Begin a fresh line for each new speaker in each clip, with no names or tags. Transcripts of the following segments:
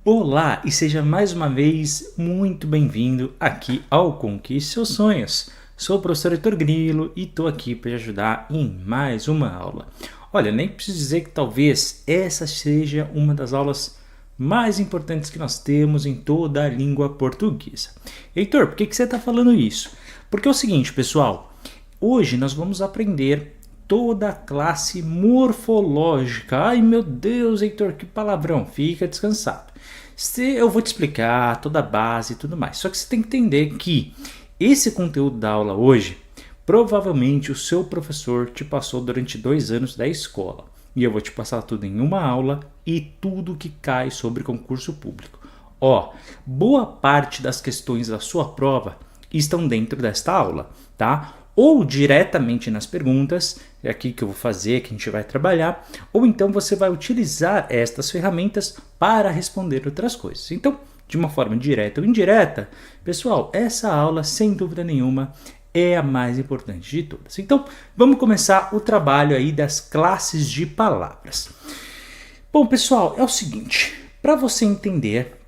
Olá e seja mais uma vez muito bem-vindo aqui ao Conquiste Seus Sonhos. Sou o professor Heitor Grilo e estou aqui para te ajudar em mais uma aula. Olha, nem preciso dizer que talvez essa seja uma das aulas mais importantes que nós temos em toda a língua portuguesa. Heitor, por que você está falando isso? Porque é o seguinte, pessoal, hoje nós vamos aprender toda a classe morfológica. Ai meu Deus, Heitor, que palavrão, fica descansado. Eu vou te explicar toda a base e tudo mais. Só que você tem que entender que esse conteúdo da aula hoje, provavelmente o seu professor te passou durante 2 anos da escola. E eu vou te passar tudo em uma aula e tudo que cai sobre concurso público. Ó, boa parte das questões da sua prova estão dentro desta aula, tá? Ou diretamente nas perguntas, é aqui que eu vou fazer, que a gente vai trabalhar, ou então você vai utilizar estas ferramentas para responder outras coisas. Então, de uma forma direta ou indireta, pessoal, essa aula, sem dúvida nenhuma, é a mais importante de todas. Então, vamos começar o trabalho aí das classes de palavras. Bom, pessoal, é o seguinte, para você entender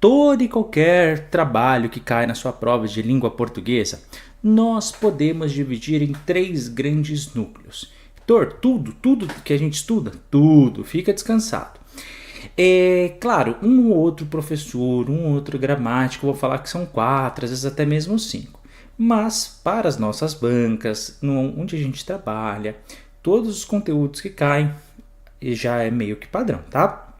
todo e qualquer trabalho que cai na sua prova de língua portuguesa, nós podemos dividir em 3 grandes núcleos. Heitor, tudo que a gente estuda, tudo, fica descansado. É claro, um ou outro professor, um ou outro gramático, vou falar que são 4, às vezes até mesmo 5. Mas para as nossas bancas, onde a gente trabalha, todos os conteúdos que caem, já é meio que padrão, tá?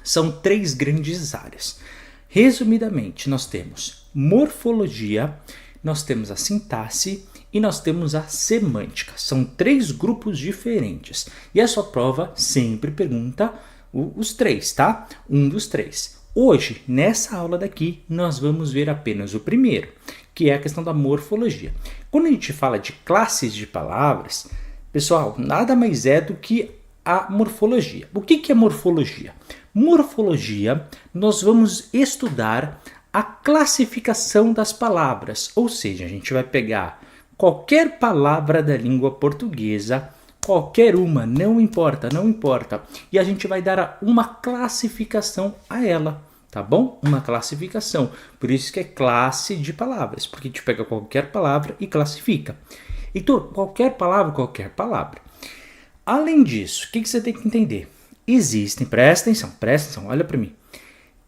São 3 grandes áreas. Resumidamente, nós temos morfologia, nós temos a sintaxe e nós temos a semântica. São 3 grupos diferentes. E a sua prova sempre pergunta os 3, tá? Um dos 3. Hoje, nessa aula daqui, nós vamos ver apenas o primeiro, que é a questão da morfologia. Quando a gente fala de classes de palavras, pessoal, nada mais é do que a morfologia. O que é morfologia? Morfologia, nós vamos estudar a classificação das palavras, ou seja, a gente vai pegar qualquer palavra da língua portuguesa, qualquer uma, não importa, e a gente vai dar uma classificação a ela, tá bom? Uma classificação, por isso que é classe de palavras, porque a gente pega qualquer palavra e classifica. Então, qualquer palavra. Além disso, o que você tem que entender? Existem, presta atenção, olha para mim,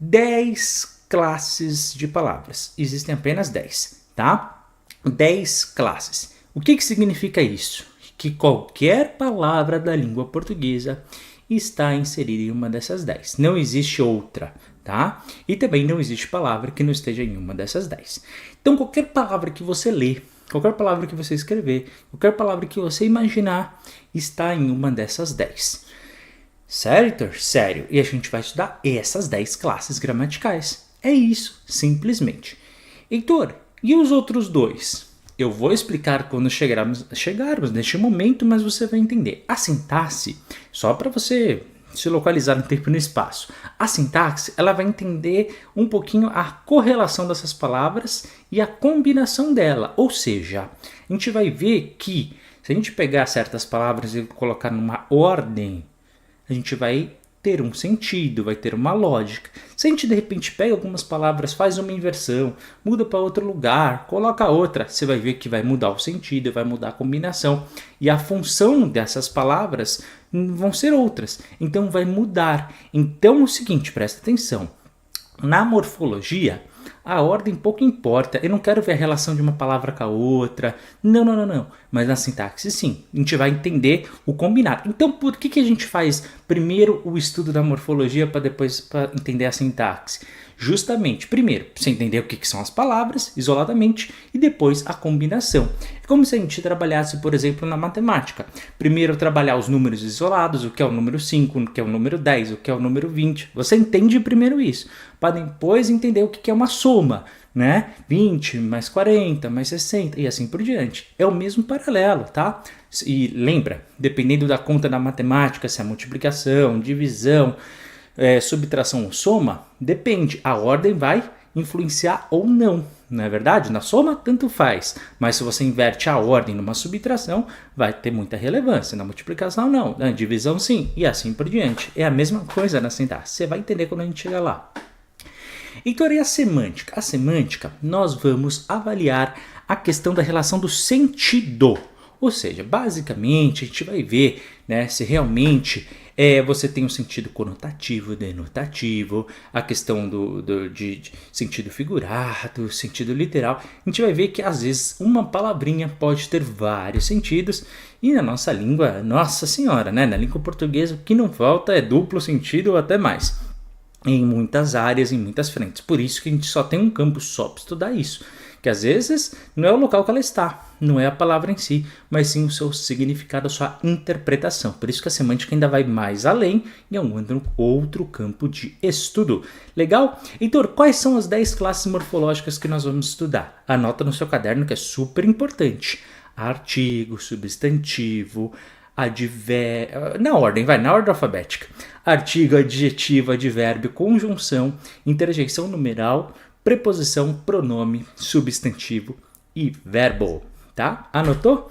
10 classes de palavras. Existem apenas 10, tá? 10 classes. O que significa isso? Que qualquer palavra da língua portuguesa está inserida em uma dessas 10. Não existe outra, tá? E também não existe palavra que não esteja em uma dessas 10. Então, qualquer palavra que você lê, qualquer palavra que você escrever, qualquer palavra que você imaginar, está em uma dessas 10. Sério? Sério. E a gente vai estudar essas 10 classes gramaticais. É isso, simplesmente. Heitor, e os outros 2? Eu vou explicar quando chegarmos neste momento, mas você vai entender. A sintaxe, só para você se localizar no tempo e no espaço. A sintaxe, ela vai entender um pouquinho a correlação dessas palavras e a combinação dela. Ou seja, a gente vai ver que se a gente pegar certas palavras e colocar numa ordem, a gente vai ter um sentido, vai ter uma lógica. Se a gente de repente pega algumas palavras, faz uma inversão, muda para outro lugar, coloca outra, você vai ver que vai mudar o sentido, vai mudar a combinação. E a função dessas palavras vão ser outras, então vai mudar. Então é o seguinte, presta atenção. Na morfologia, a ordem pouco importa. Eu não quero ver a relação de uma palavra com a outra. Não. Mas na sintaxe, sim. A gente vai entender o combinado. Então, por que a gente faz primeiro o estudo da morfologia para depois entender a sintaxe? Justamente, primeiro, para você entender o que são as palavras, isoladamente, e depois a combinação. É como se a gente trabalhasse, por exemplo, na matemática. Primeiro, trabalhar os números isolados, o que é o número 5, o que é o número 10, o que é o número 20. Você entende primeiro isso, para depois entender o que é uma soma, né? 20 mais 40 mais 60 e assim por diante. É o mesmo paralelo, tá? E lembra, dependendo da conta da matemática, se é multiplicação, divisão, subtração ou soma, depende, a ordem vai influenciar ou não. Não é verdade? Na soma, tanto faz. Mas se você inverte a ordem numa subtração, vai ter muita relevância. Na multiplicação, não. Na divisão, sim. E assim por diante. É a mesma coisa na sintaxe. Você vai entender quando a gente chegar lá. Então, e a semântica? A semântica, nós vamos avaliar a questão da relação do sentido. Ou seja, basicamente, a gente vai ver, né, se realmente você tem um sentido conotativo, denotativo, a questão de sentido figurado, sentido literal. A gente vai ver que, às vezes, uma palavrinha pode ter vários sentidos. E na nossa língua, nossa senhora, né, na língua portuguesa, o que não falta é duplo sentido ou até mais. Em muitas áreas, em muitas frentes. Por isso que a gente só tem um campo só para estudar isso. Que às vezes não é o local que ela está, não é a palavra em si, mas sim o seu significado, a sua interpretação. Por isso que a semântica ainda vai mais além e é um outro campo de estudo. Legal? Heitor, quais são as 10 classes morfológicas que nós vamos estudar? Anota no seu caderno que é super importante. Artigo, substantivo, advérbio, na ordem alfabética. Artigo, adjetivo, advérbio, conjunção, interjeição numeral, preposição, pronome, substantivo e verbo, tá? Anotou?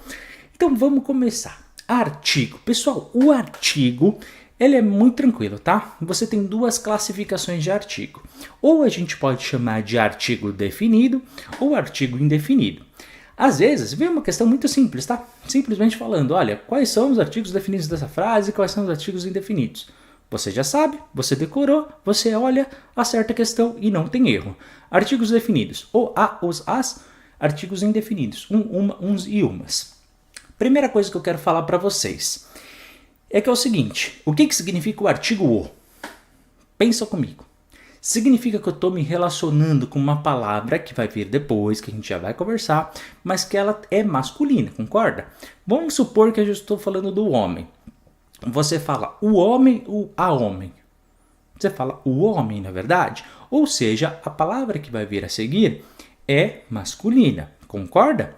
Então vamos começar. Artigo. Pessoal, o artigo, ele é muito tranquilo, tá? Você tem duas classificações de artigo. Ou a gente pode chamar de artigo definido ou artigo indefinido. Às vezes, vem uma questão muito simples, tá? Simplesmente falando, olha, quais são os artigos definidos dessa frase e quais são os artigos indefinidos. Você já sabe, você decorou, você olha, acerta a questão e não tem erro. Artigos definidos, o, a, os, as, artigos indefinidos, uma, uns e umas. Primeira coisa que eu quero falar para vocês é que é o seguinte, o que significa o artigo o? Pensa comigo. Significa que eu estou me relacionando com uma palavra que vai vir depois, que a gente já vai conversar, mas que ela é masculina, concorda? Vamos supor que eu já estou falando do homem. Você fala o homem ou a homem? Você fala o homem, na verdade? Ou seja, a palavra que vai vir a seguir é masculina, concorda?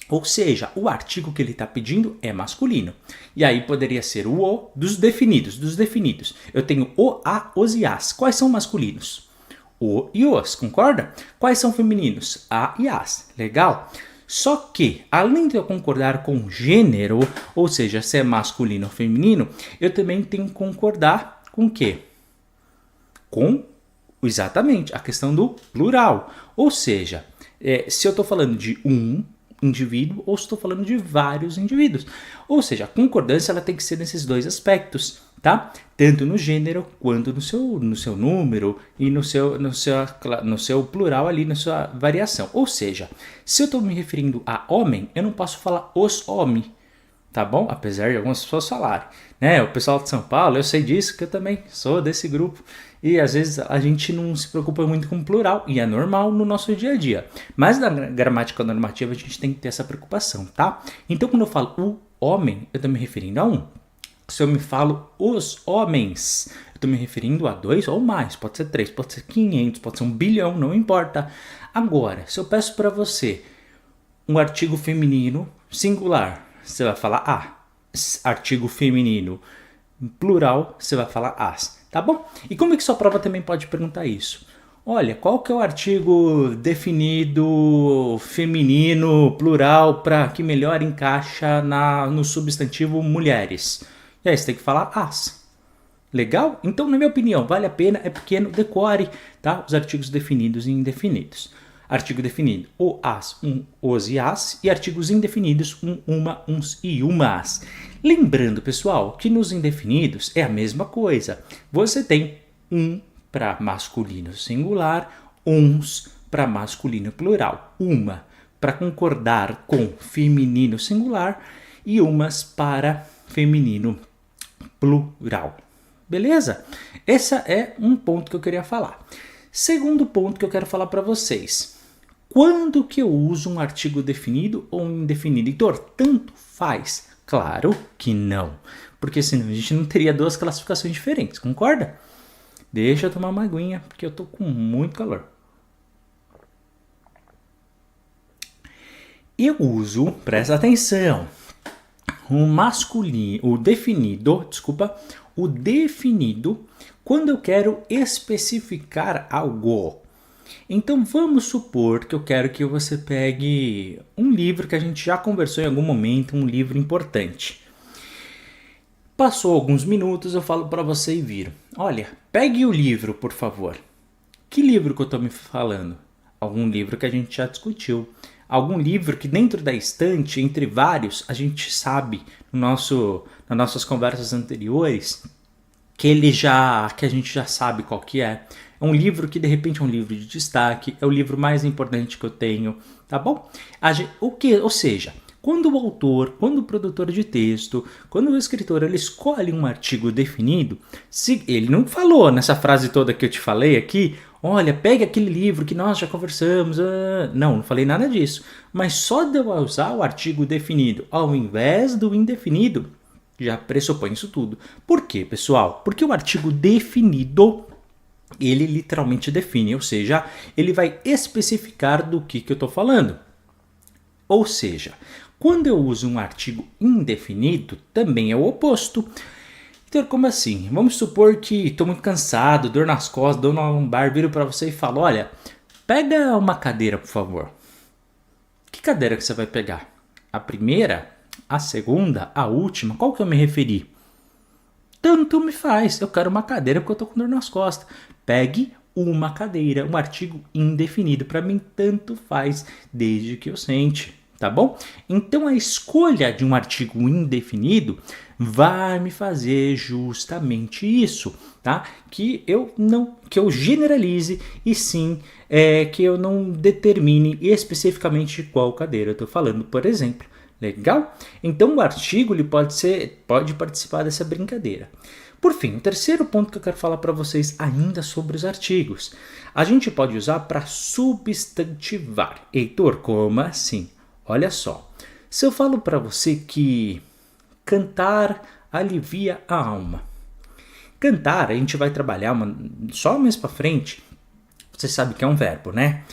Ou seja, o artigo que ele está pedindo é masculino. E aí poderia ser o dos definidos. Eu tenho o, a, os e as. Quais são masculinos? O e os, concorda? Quais são femininos? A e as. Legal? Só que, além de eu concordar com gênero, ou seja, se é masculino ou feminino, eu também tenho que concordar com o quê? Com, exatamente, a questão do plural. Ou seja, se eu estou falando de um indivíduo ou se estou falando de vários indivíduos. Ou seja, a concordância ela tem que ser nesses dois aspectos, tá? Tanto no gênero quanto no seu número e no seu plural ali, na sua variação. Ou seja, se eu estou me referindo a homem, eu não posso falar os homens, tá bom? Apesar de algumas pessoas falarem, né? O pessoal de São Paulo, eu sei disso, que eu também sou desse grupo. E às vezes a gente não se preocupa muito com o plural, e é normal no nosso dia a dia. Mas na gramática normativa a gente tem que ter essa preocupação, tá? Então quando eu falo o homem, eu estou me referindo a um. Se eu me falo os homens, eu estou me referindo a dois ou mais. Pode ser 3, pode ser 500, pode ser 1 bilhão, não importa. Agora, se eu peço para você um artigo feminino singular, você vai falar a. Artigo feminino plural, você vai falar as. Tá bom? E como é que sua prova também pode perguntar isso? Olha, qual que é o artigo definido feminino plural para que melhor encaixa no substantivo mulheres? E aí você tem que falar as. Legal? Então, na minha opinião, vale a pena, é pequeno, decore, tá? Os artigos definidos e indefinidos. Artigo definido, o, as, um, os e as. E artigos indefinidos, um, uma, uns e umas. Lembrando, pessoal, que nos indefinidos é a mesma coisa. Você tem um para masculino singular, uns para masculino plural. Uma para concordar com feminino singular e umas para feminino plural. Beleza? Esse é um ponto que eu queria falar. Segundo ponto que eu quero falar para vocês. Quando que eu uso um artigo definido ou indefinido? Heitor, tanto faz? Claro que não. Porque senão a gente não teria duas classificações diferentes, concorda? Deixa eu tomar uma aguinha, porque eu tô com muito calor. Eu uso, presta atenção, o definido, quando eu quero especificar algo. Então vamos supor que eu quero que você pegue um livro que a gente já conversou em algum momento, um livro importante. Passou alguns minutos, eu falo para você e viro. Olha, pegue o livro, por favor. Que livro que eu estou me falando? Algum livro que a gente já discutiu. Algum livro que dentro da estante, entre vários, a gente sabe nas nossas conversas anteriores que a gente já sabe qual que é. É um livro que de repente é um livro de destaque, é o livro mais importante que eu tenho, tá bom? Ou seja, quando o autor, quando o produtor de texto, quando o escritor ele escolhe um artigo definido, se ele não falou nessa frase toda que eu te falei aqui, olha, pegue aquele livro que nós já conversamos. Não falei nada disso. Mas só de eu usar o artigo definido ao invés do indefinido, já pressupõe isso tudo. Por quê, pessoal? Porque o artigo definido, ele literalmente define, ou seja, ele vai especificar do que eu estou falando. Ou seja, quando eu uso um artigo indefinido, também é o oposto. Então, como assim? Vamos supor que estou muito cansado, dor nas costas, dor na lombar, viro para você e falo, olha, pega uma cadeira, por favor. Que cadeira que você vai pegar? A primeira? A segunda? A última? Qual que eu me referi? Tanto me faz, eu quero uma cadeira porque eu estou com dor nas costas. Pegue uma cadeira, um artigo indefinido. Para mim, tanto faz, desde que eu sente. Tá bom? Então a escolha de um artigo indefinido vai me fazer justamente isso, tá? Que eu generalize e sim que eu não determine especificamente qual cadeira eu estou falando, por exemplo. Legal? Então o artigo ele pode participar dessa brincadeira. Por fim, o terceiro ponto que eu quero falar para vocês ainda sobre os artigos. A gente pode usar para substantivar. Heitor, como assim? Olha só, se eu falo para você que cantar alivia a alma. Cantar, a gente vai trabalhar só mais para frente, você sabe que é um verbo, né?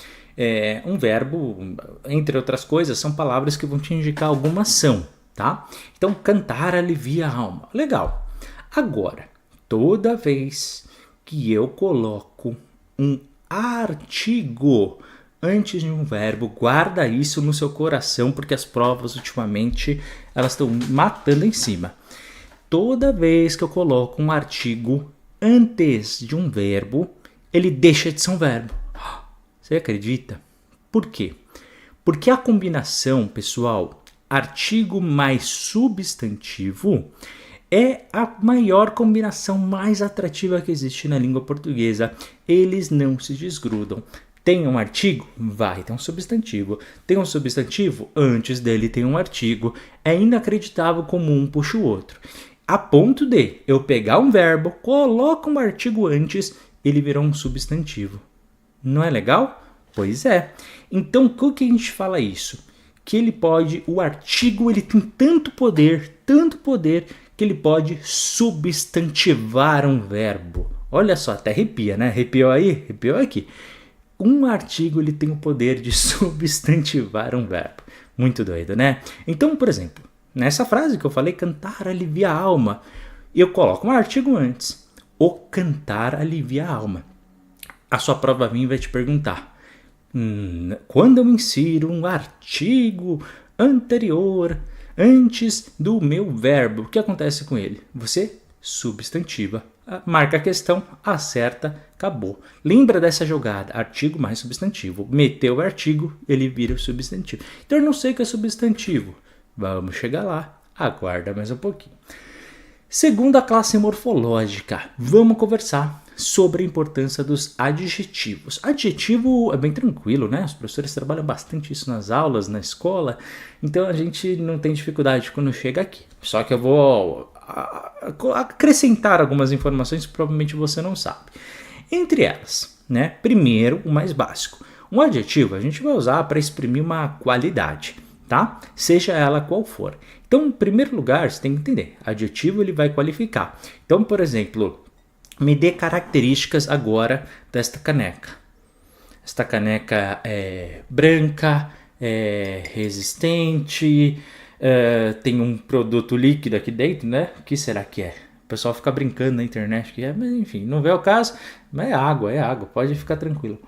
Um verbo, entre outras coisas, são palavras que vão te indicar alguma ação, tá? Então, cantar alivia a alma. Legal. Agora, toda vez que eu coloco um artigo antes de um verbo, guarda isso no seu coração, porque as provas ultimamente elas estão matando em cima. Toda vez que eu coloco um artigo antes de um verbo, ele deixa de ser um verbo. Você acredita? Por quê? Porque a combinação, pessoal, artigo mais substantivo é a maior combinação mais atrativa que existe na língua portuguesa. Eles não se desgrudam. Tem um artigo? Vai ter um substantivo. Tem um substantivo? Antes dele tem um artigo. É inacreditável como um puxa o outro. A ponto de eu pegar um verbo, coloco um artigo antes, ele virou um substantivo. Não é legal? Pois é. Então, por que a gente fala isso? Que o artigo ele tem tanto poder, que ele pode substantivar um verbo. Olha só, até arrepia, né? Arrepiou aí? Arrepiou aqui. Um artigo ele tem o poder de substantivar um verbo. Muito doido, né? Então, por exemplo, nessa frase que eu falei, cantar alivia a alma, eu coloco um artigo antes. O cantar alivia a alma. A sua prova vai te perguntar, quando eu insiro um artigo anterior antes do meu verbo, o que acontece com ele? Você substantiva. Marca a questão, acerta, acabou. Lembra dessa jogada, artigo mais substantivo. Meteu o artigo, ele vira o substantivo. Então eu não sei o que é substantivo. Vamos chegar lá, aguarda mais um pouquinho. Segunda classe morfológica, vamos conversar sobre a importância dos adjetivos. Adjetivo é bem tranquilo, né? Os professores trabalham bastante isso nas aulas, na escola, então a gente não tem dificuldade quando chega aqui. Só que eu vou acrescentar algumas informações que provavelmente você não sabe. Entre elas, né? Primeiro, o mais básico. Um adjetivo a gente vai usar para exprimir uma qualidade, tá? Seja ela qual for. Então, em primeiro lugar, você tem que entender. Adjetivo ele vai qualificar. Então, por exemplo, me dê características agora desta caneca. Esta caneca é branca, é resistente, tem um produto líquido aqui dentro, né? O que será que é? O pessoal fica brincando na internet que mas enfim, não vê o caso, mas é água, pode ficar tranquilo.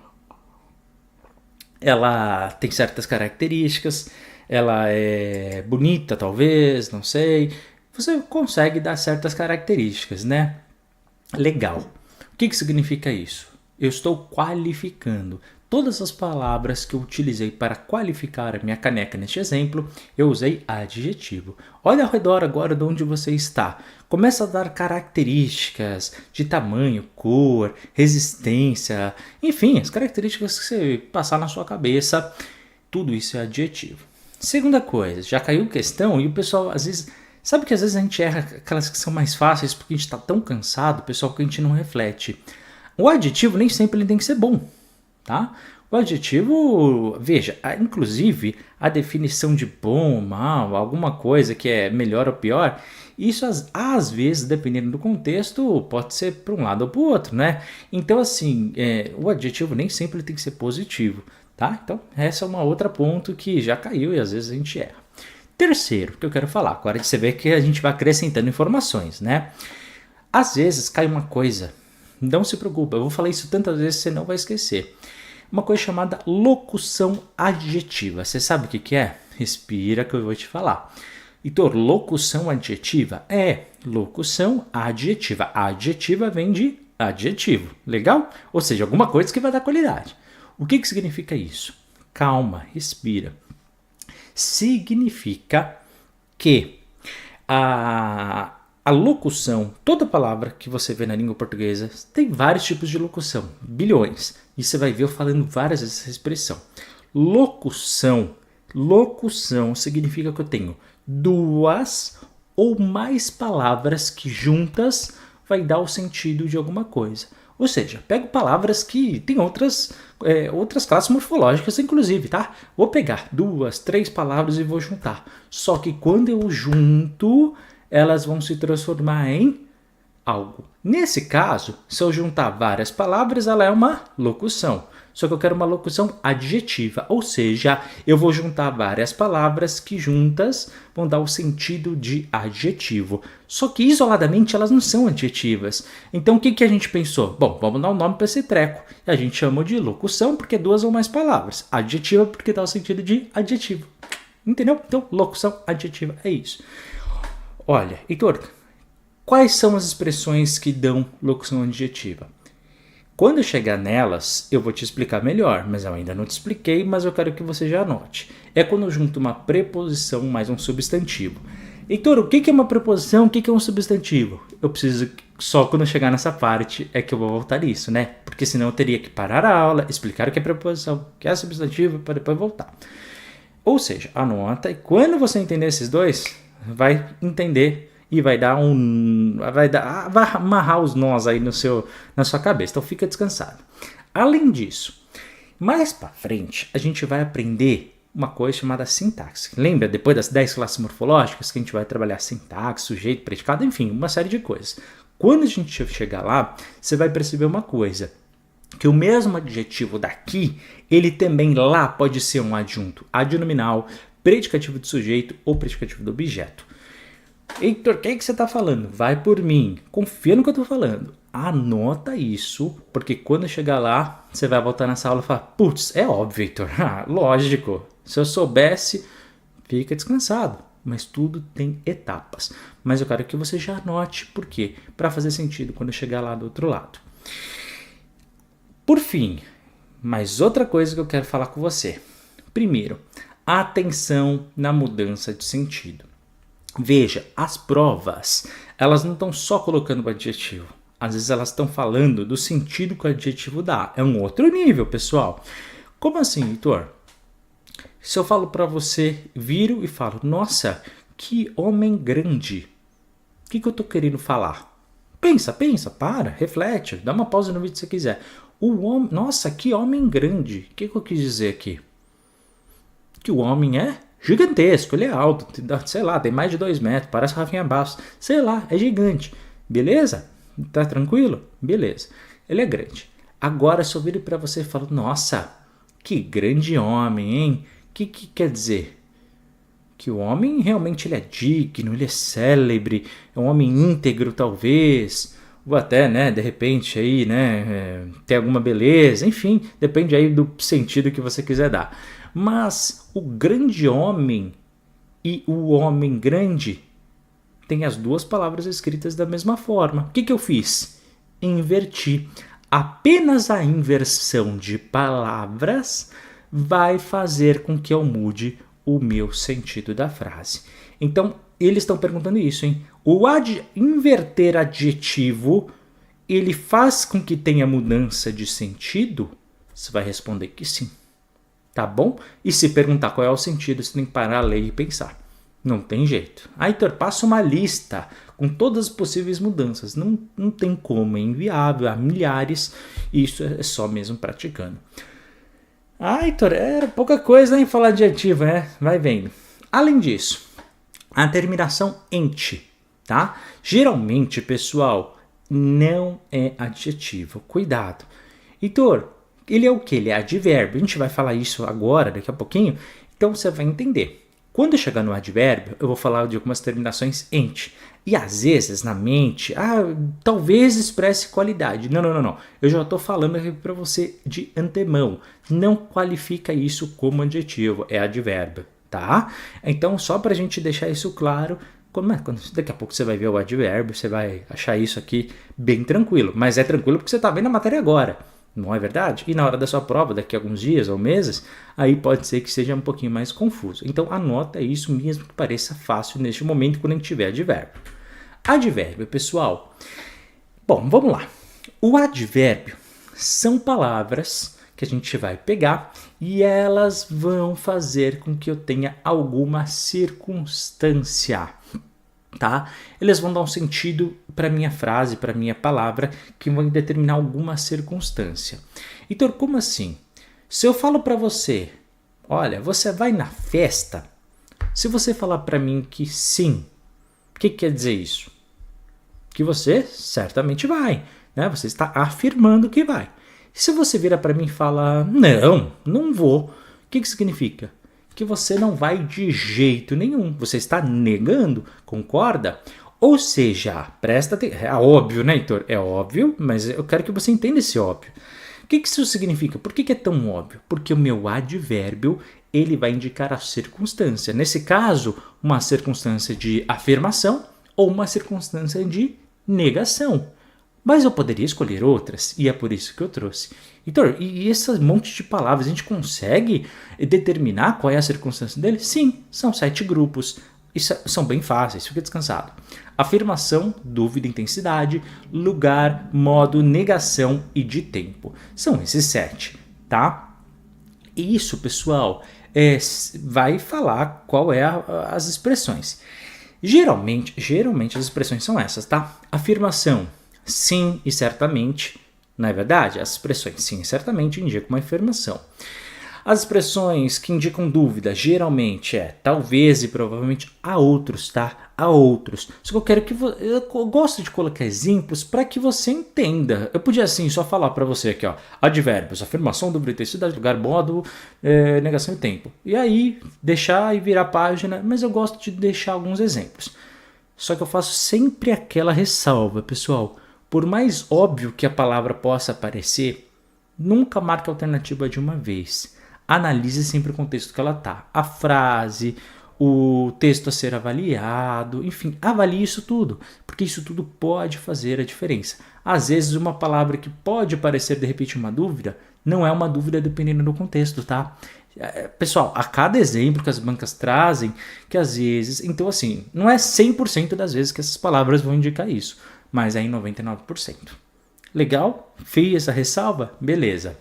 ela tem certas características, ela é bonita, talvez, não sei. Você consegue dar certas características, né? Legal. O que significa isso? Eu estou qualificando. Todas as palavras que eu utilizei para qualificar a minha caneca neste exemplo, eu usei adjetivo. Olha ao redor agora de onde você está. Começa a dar características de tamanho, cor, resistência, enfim, as características que você passar na sua cabeça. Tudo isso é adjetivo. Segunda coisa, já caiu questão e o pessoal às vezes... Sabe que às vezes a gente erra aquelas que são mais fáceis porque a gente está tão cansado, pessoal, que a gente não reflete. O adjetivo nem sempre ele tem que ser bom, tá? O adjetivo, veja, inclusive a definição de bom, mal, alguma coisa que é melhor ou pior, isso às vezes, dependendo do contexto, pode ser para um lado ou para o outro, né? Então, assim, o adjetivo nem sempre ele tem que ser positivo, tá? Então, essa é uma outra ponto que já caiu e às vezes a gente erra. Terceiro, que eu quero falar, agora você vê que a gente vai acrescentando informações, né? Às vezes cai uma coisa, não se preocupa, eu vou falar isso tantas vezes que você não vai esquecer. Uma coisa chamada locução adjetiva. Você sabe o que é? Respira que eu vou te falar. Heitor, locução adjetiva? É, locução adjetiva. A adjetiva vem de adjetivo, legal? Ou seja, alguma coisa que vai dar qualidade. O que significa isso? Calma, respira. Significa que a locução, toda palavra que você vê na língua portuguesa, tem vários tipos de locução, bilhões. E você vai ver eu falando várias vezes essa expressão. Locução significa que eu tenho duas ou mais palavras que juntas vai dar o sentido de alguma coisa. Ou seja, pego palavras que tem outras classes morfológicas, inclusive, tá? Vou pegar 2, 3 palavras e vou juntar. Só que quando eu junto, elas vão se transformar em algo. Nesse caso, se eu juntar várias palavras, ela é uma locução. Só que eu quero uma locução adjetiva, ou seja, eu vou juntar várias palavras que juntas vão dar o sentido de adjetivo. Só que isoladamente elas não são adjetivas. Então o que a gente pensou? Bom, vamos dar um nome para esse treco. E a gente chamou de locução porque 2 ou mais palavras. Adjetiva porque dá o sentido de adjetivo. Entendeu? Então, locução adjetiva é isso. Olha, Heitor, quais são as expressões que dão locução adjetiva? Quando eu chegar nelas, eu vou te explicar melhor, mas eu ainda não te expliquei, mas eu quero que você já anote. É quando eu junto uma preposição mais um substantivo. Heitor, o que é uma preposição? O que é um substantivo? Eu preciso, só quando eu chegar nessa parte, é que eu vou voltar nisso, né? Porque senão eu teria que parar a aula, explicar o que é preposição, o que é substantivo, para depois voltar. Ou seja, anota e quando você entender esses dois, vai entender e vai amarrar os nós aí na sua cabeça. Então fica descansado. Além disso, mais para frente, a gente vai aprender uma coisa chamada sintaxe. Lembra, depois das 10 classes morfológicas, que a gente vai trabalhar sintaxe, sujeito, predicado, enfim, uma série de coisas. Quando a gente chegar lá, você vai perceber uma coisa, que o mesmo adjetivo daqui, ele também lá pode ser um adjunto adnominal, predicativo do sujeito ou predicativo do objeto. Heitor, o que você está falando? Vai por mim. Confia no que eu estou falando. Anota isso, porque quando chegar lá, você vai voltar nessa aula e falar, putz, é óbvio, Heitor. Lógico. Se eu soubesse, fica descansado. Mas tudo tem etapas. Mas eu quero que você já anote por quê? Para fazer sentido quando eu chegar lá do outro lado. Por fim, mais outra coisa que eu quero falar com você. Primeiro, atenção na mudança de sentido. Veja, as provas, elas não estão só colocando o adjetivo. Às vezes elas estão falando do sentido que o adjetivo dá. É um outro nível, pessoal. Como assim, Heitor? Se eu falo para você, viro e falo, nossa, que homem grande. O que eu estou querendo falar? Pensa, para, reflete, dá uma pausa no vídeo se você quiser. Nossa, que homem grande. O que eu quis dizer aqui? Que o homem é gigantesco, ele é alto, sei lá, tem mais de 2 metros, parece Rafinha Bastos, sei lá, é gigante. Beleza? Tá tranquilo? Beleza. Ele é grande. Agora se eu viro para você e falo, nossa, que grande homem, hein? O que quer dizer? Que o homem realmente ele é digno, ele é célebre, é um homem íntegro talvez, ou até, né, de repente aí, né, ter alguma beleza, enfim, depende aí do sentido que você quiser dar. Mas o grande homem e o homem grande tem as duas palavras escritas da mesma forma. O que eu fiz? Inverti. Apenas a inversão de palavras vai fazer com que eu mude o meu sentido da frase. Então, eles estão perguntando isso, hein? Inverter adjetivo, ele faz com que tenha mudança de sentido? Você vai responder que sim. Tá bom? E se perguntar qual é o sentido, você tem que parar a ler e pensar. Não tem jeito. Heitor, passa uma lista com todas as possíveis mudanças. Não tem como, é inviável, há milhares, e isso é só mesmo praticando. Heitor, era pouca coisa em falar adjetivo, né? Vai vendo. Além disso, a terminação ente, tá? Geralmente, pessoal, não é adjetivo. Cuidado. Heitor, ele é o quê? Ele é advérbio. A gente vai falar isso agora, daqui a pouquinho. Então você vai entender. Quando eu chegar no advérbio, eu vou falar de algumas terminações ente. E às vezes na mente, talvez expresse qualidade. Não. Eu já estou falando aqui para você de antemão. Não qualifica isso como adjetivo, é advérbio, tá? Então, só para a gente deixar isso claro, daqui a pouco você vai ver o advérbio, você vai achar isso aqui bem tranquilo. Mas é tranquilo porque você está vendo a matéria agora. Não é verdade? E na hora da sua prova, daqui a alguns dias ou meses, aí pode ser que seja um pouquinho mais confuso. Então anota isso mesmo que pareça fácil neste momento quando a gente tiver advérbio. Advérbio, pessoal. Bom, vamos lá. O advérbio são palavras que a gente vai pegar e elas vão fazer com que eu tenha alguma circunstância. Tá? Eles vão dar um sentido para minha frase, para minha palavra, que vão determinar alguma circunstância. Então, como assim? Se eu falo para você, olha, você vai na festa? Se você falar para mim que sim, o que quer dizer isso? Que você certamente vai, né? Você está afirmando que vai. Se você vira para mim e fala, não vou, o que significa? Que você não vai de jeito nenhum. Você está negando, concorda? Ou seja, presta atenção. É óbvio, né, Heitor? É óbvio, mas eu quero que você entenda esse óbvio. O que isso significa? Por que é tão óbvio? Porque o meu advérbio, ele vai indicar a circunstância. Nesse caso, uma circunstância de afirmação ou uma circunstância de negação. Mas eu poderia escolher outras, e é por isso que eu trouxe. Então, e esse monte de palavras, a gente consegue determinar qual é a circunstância dele? Sim, são 7 grupos. E são bem fáceis, fica descansado. Afirmação, dúvida, intensidade, lugar, modo, negação e de tempo. São esses 7, tá? E isso, pessoal, vai falar qual é as expressões. Geralmente as expressões são essas, tá? Afirmação, sim e certamente, não é verdade? As expressões sim e certamente indicam uma afirmação. As expressões que indicam dúvida, geralmente talvez e provavelmente há outros, tá? Há outros. Só que eu quero que eu gosto de colocar exemplos para que você entenda. Eu podia assim só falar para você aqui, ó, advérbios, afirmação, dúvida, intensidade, lugar, modo, negação e tempo. E aí deixar e virar a página, mas eu gosto de deixar alguns exemplos. Só que eu faço sempre aquela ressalva, pessoal. Por mais óbvio que a palavra possa parecer, nunca marque a alternativa de uma vez. Analise sempre o contexto que ela está. A frase, o texto a ser avaliado, enfim, avalie isso tudo, porque isso tudo pode fazer a diferença. Às vezes uma palavra que pode parecer de repente uma dúvida, não é uma dúvida dependendo do contexto, tá? Pessoal, a cada exemplo que as bancas trazem, que às vezes, então assim, não é 100% das vezes que essas palavras vão indicar isso, mas é em 99%. Legal? Fiz essa ressalva? Beleza.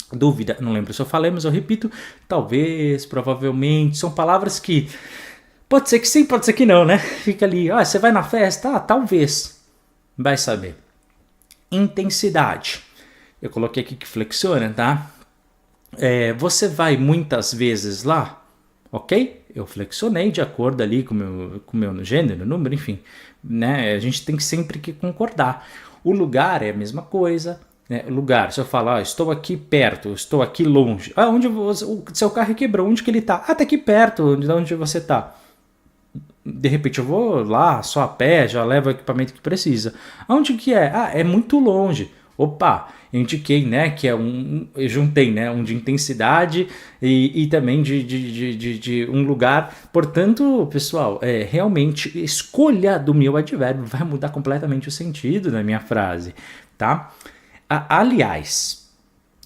Dúvida, não lembro se eu falei, mas eu repito, talvez, provavelmente, são palavras que pode ser que sim, pode ser que não, né? Fica ali, você vai na festa? Talvez. Vai saber. Intensidade. Eu coloquei aqui que flexiona, tá? Você vai muitas vezes lá, ok? Eu flexionei de acordo ali com o meu gênero, número, enfim. Né? A gente tem sempre que concordar. O lugar é a mesma coisa. Lugar, se eu falar, estou aqui perto, estou aqui longe. Onde o seu carro quebrou? Onde que ele está? Tá aqui perto, de onde você está. de repente eu vou lá só a pé, já levo o equipamento que precisa. Aonde que é? Ah, é muito longe. Opa, eu indiquei, né, que é eu juntei, né, um de intensidade e também de um lugar. Portanto, pessoal, realmente escolha do meu advérbio vai mudar completamente o sentido da minha frase, tá? Aliás,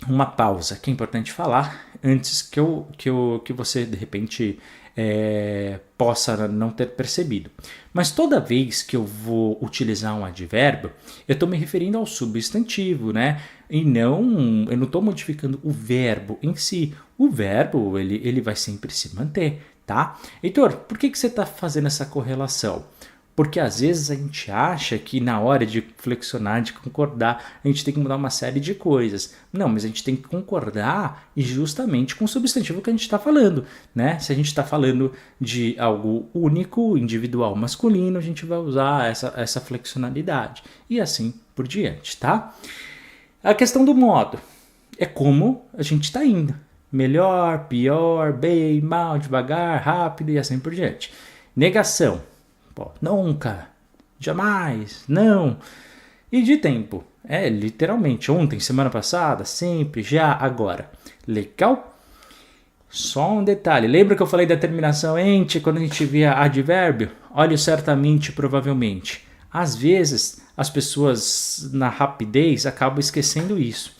uma pausa que é importante falar antes que você de repente possa não ter percebido. Mas toda vez que eu vou utilizar um advérbio, eu estou me referindo ao substantivo, né? E não, eu não estou modificando o verbo em si. O verbo ele vai sempre se manter, tá? Heitor, por que você está fazendo essa correlação? Porque às vezes a gente acha que na hora de flexionar, de concordar, a gente tem que mudar uma série de coisas. Não, mas a gente tem que concordar e justamente com o substantivo que a gente está falando, né? Se a gente está falando de algo único, individual, masculino, a gente vai usar essa flexionalidade e assim por diante, tá? A questão do modo é como a gente está indo. Melhor, pior, bem, mal, devagar, rápido e assim por diante. Negação. Pô, nunca, jamais, não. E de tempo, literalmente ontem, semana passada, sempre, já, agora. Legal? Só um detalhe, lembra que eu falei da terminação ente quando a gente via advérbio? Olha, certamente, provavelmente. Às vezes, as pessoas na rapidez acabam esquecendo isso,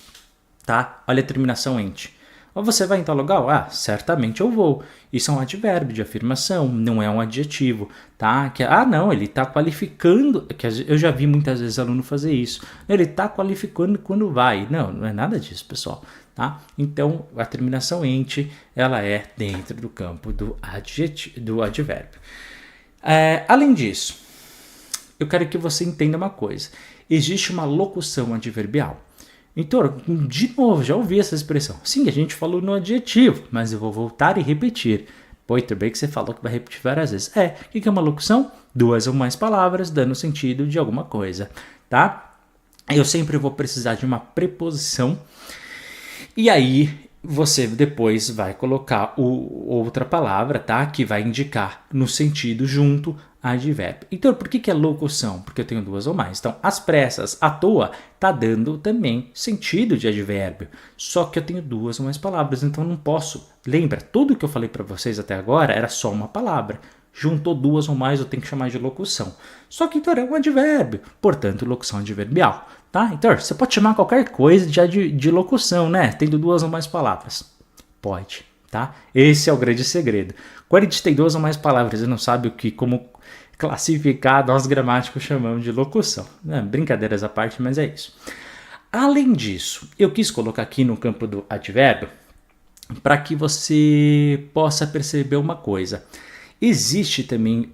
tá? Olha a terminação ente. Ou você vai em tal lugar? Ah, certamente eu vou. Isso é um advérbio de afirmação, não é um adjetivo, tá? Não, ele está qualificando, que eu já vi muitas vezes aluno fazer isso. Ele está qualificando quando vai. Não, não é nada disso, pessoal, tá? Então, a terminação ente, ela é dentro do campo do advérbio. Além disso, eu quero que você entenda uma coisa. Existe uma locução adverbial. Então, de novo, já ouvi essa expressão. Sim, a gente falou no adjetivo, mas eu vou voltar e repetir. Pois também que você falou que vai repetir várias vezes. O que é uma locução? 2 ou mais palavras dando sentido de alguma coisa, tá? Eu sempre vou precisar de uma preposição. E aí, você depois vai colocar outra palavra, tá? Que vai indicar no sentido junto advérbio. Então, por que é locução? Porque eu tenho 2 ou mais. Então, às pressas, à toa, tá dando também sentido de advérbio. Só que eu tenho 2 ou mais palavras, então não posso. Lembra, tudo que eu falei para vocês até agora era só uma palavra. Juntou 2 ou mais, eu tenho que chamar de locução. Só que, então, é um advérbio. Portanto, locução adverbial. Tá? Então, você pode chamar qualquer coisa de locução, né? Tendo 2 ou mais palavras. Pode, tá? Esse é o grande segredo. Quando a gente tem 2 ou mais palavras e não sabe como classificar, nós gramáticos chamamos de locução. Brincadeiras à parte, mas é isso. Além disso, eu quis colocar aqui no campo do advérbio para que você possa perceber uma coisa. Existe também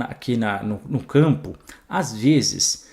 aqui no campo, às vezes,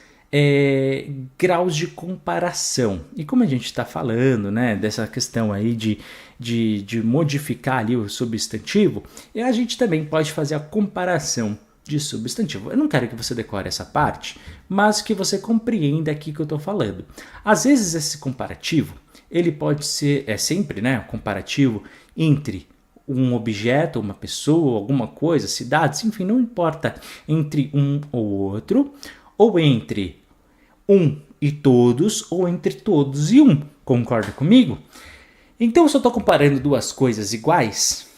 graus de comparação. E como a gente está falando, né, dessa questão aí de modificar ali o substantivo, a gente também pode fazer a comparação de substantivo. Eu não quero que você decore essa parte, mas que você compreenda aqui que eu estou falando. Às vezes esse comparativo, ele pode ser, sempre, né, um comparativo entre um objeto, uma pessoa, alguma coisa, cidades, enfim, não importa, entre um ou outro, ou entre um e todos, ou entre todos e um. Concorda comigo? Então, se eu estou comparando 2 coisas iguais,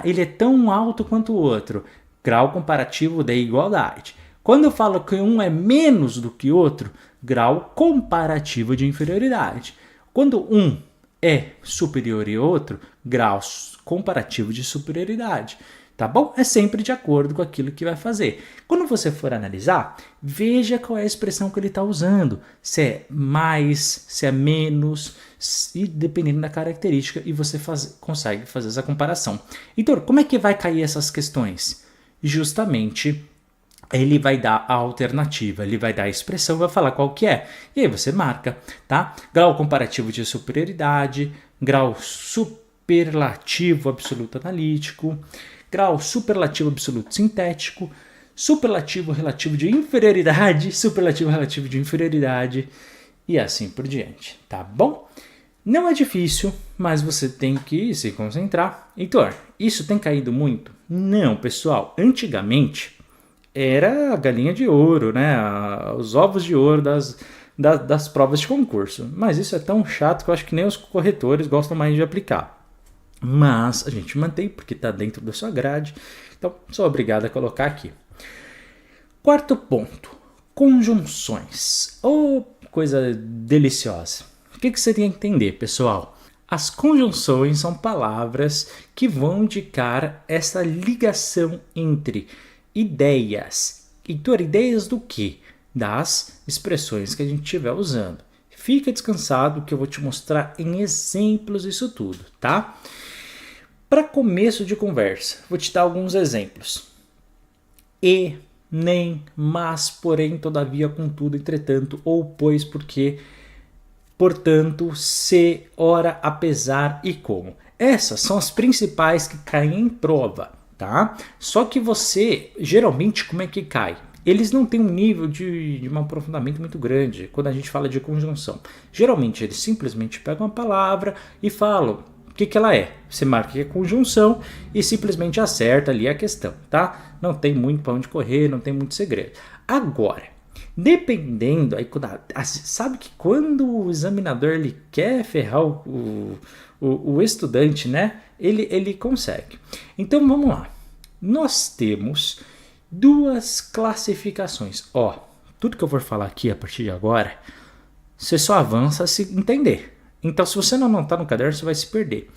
ele é tão alto quanto o outro. Grau comparativo da igualdade. Quando eu falo que um é menos do que outro, grau comparativo de inferioridade. Quando um é superior e outro, grau comparativo de superioridade. Tá bom? É sempre de acordo com aquilo que vai fazer. Quando você for analisar, veja qual é a expressão que ele está usando. Se é mais, se é menos, e dependendo da característica, e você consegue fazer essa comparação. Então, como é que vai cair essas questões? Justamente, ele vai dar a alternativa, ele vai dar a expressão, vai falar qual que é. E aí você marca, tá? Grau comparativo de superioridade, grau superlativo absoluto analítico, grau superlativo absoluto sintético, superlativo relativo de inferioridade, superlativo relativo de inferioridade e assim por diante, tá bom? Não é difícil, mas você tem que se concentrar. Heitor, isso tem caído muito? Não, pessoal. Antigamente, era a galinha de ouro, né? Os ovos de ouro das provas de concurso. Mas isso é tão chato que eu acho que nem os corretores gostam mais de aplicar. Mas a gente mantém porque está dentro da sua grade. Então, sou obrigado a colocar aqui. Quarto ponto. Conjunções. Oh, coisa deliciosa. O que você tem que entender, pessoal? As conjunções são palavras que vão indicar essa ligação entre ideias. Heitor, ideias do quê? Das expressões que a gente estiver usando. Fica descansado que eu vou te mostrar em exemplos isso tudo, tá? Para começo de conversa, vou te dar alguns exemplos. E, nem, mas, porém, todavia, contudo, entretanto, ou pois, porque, portanto, se, ora, apesar e como. Essas são as principais que caem em prova, tá? Só que você, geralmente, como é que cai? Eles não têm um nível de um aprofundamento muito grande quando a gente fala de conjunção. Geralmente, eles simplesmente pegam a palavra e falam o que ela é. Você marca que é conjunção e simplesmente acerta ali a questão, tá? Não tem muito para onde correr, não tem muito segredo. Agora, dependendo, aí, sabe que quando o examinador ele quer ferrar o estudante, né? Ele consegue. Então vamos lá. Nós temos duas classificações. Ó, tudo que eu vou falar aqui a partir de agora, você só avança se entender. Então, se você não anotar no caderno, você vai se perder.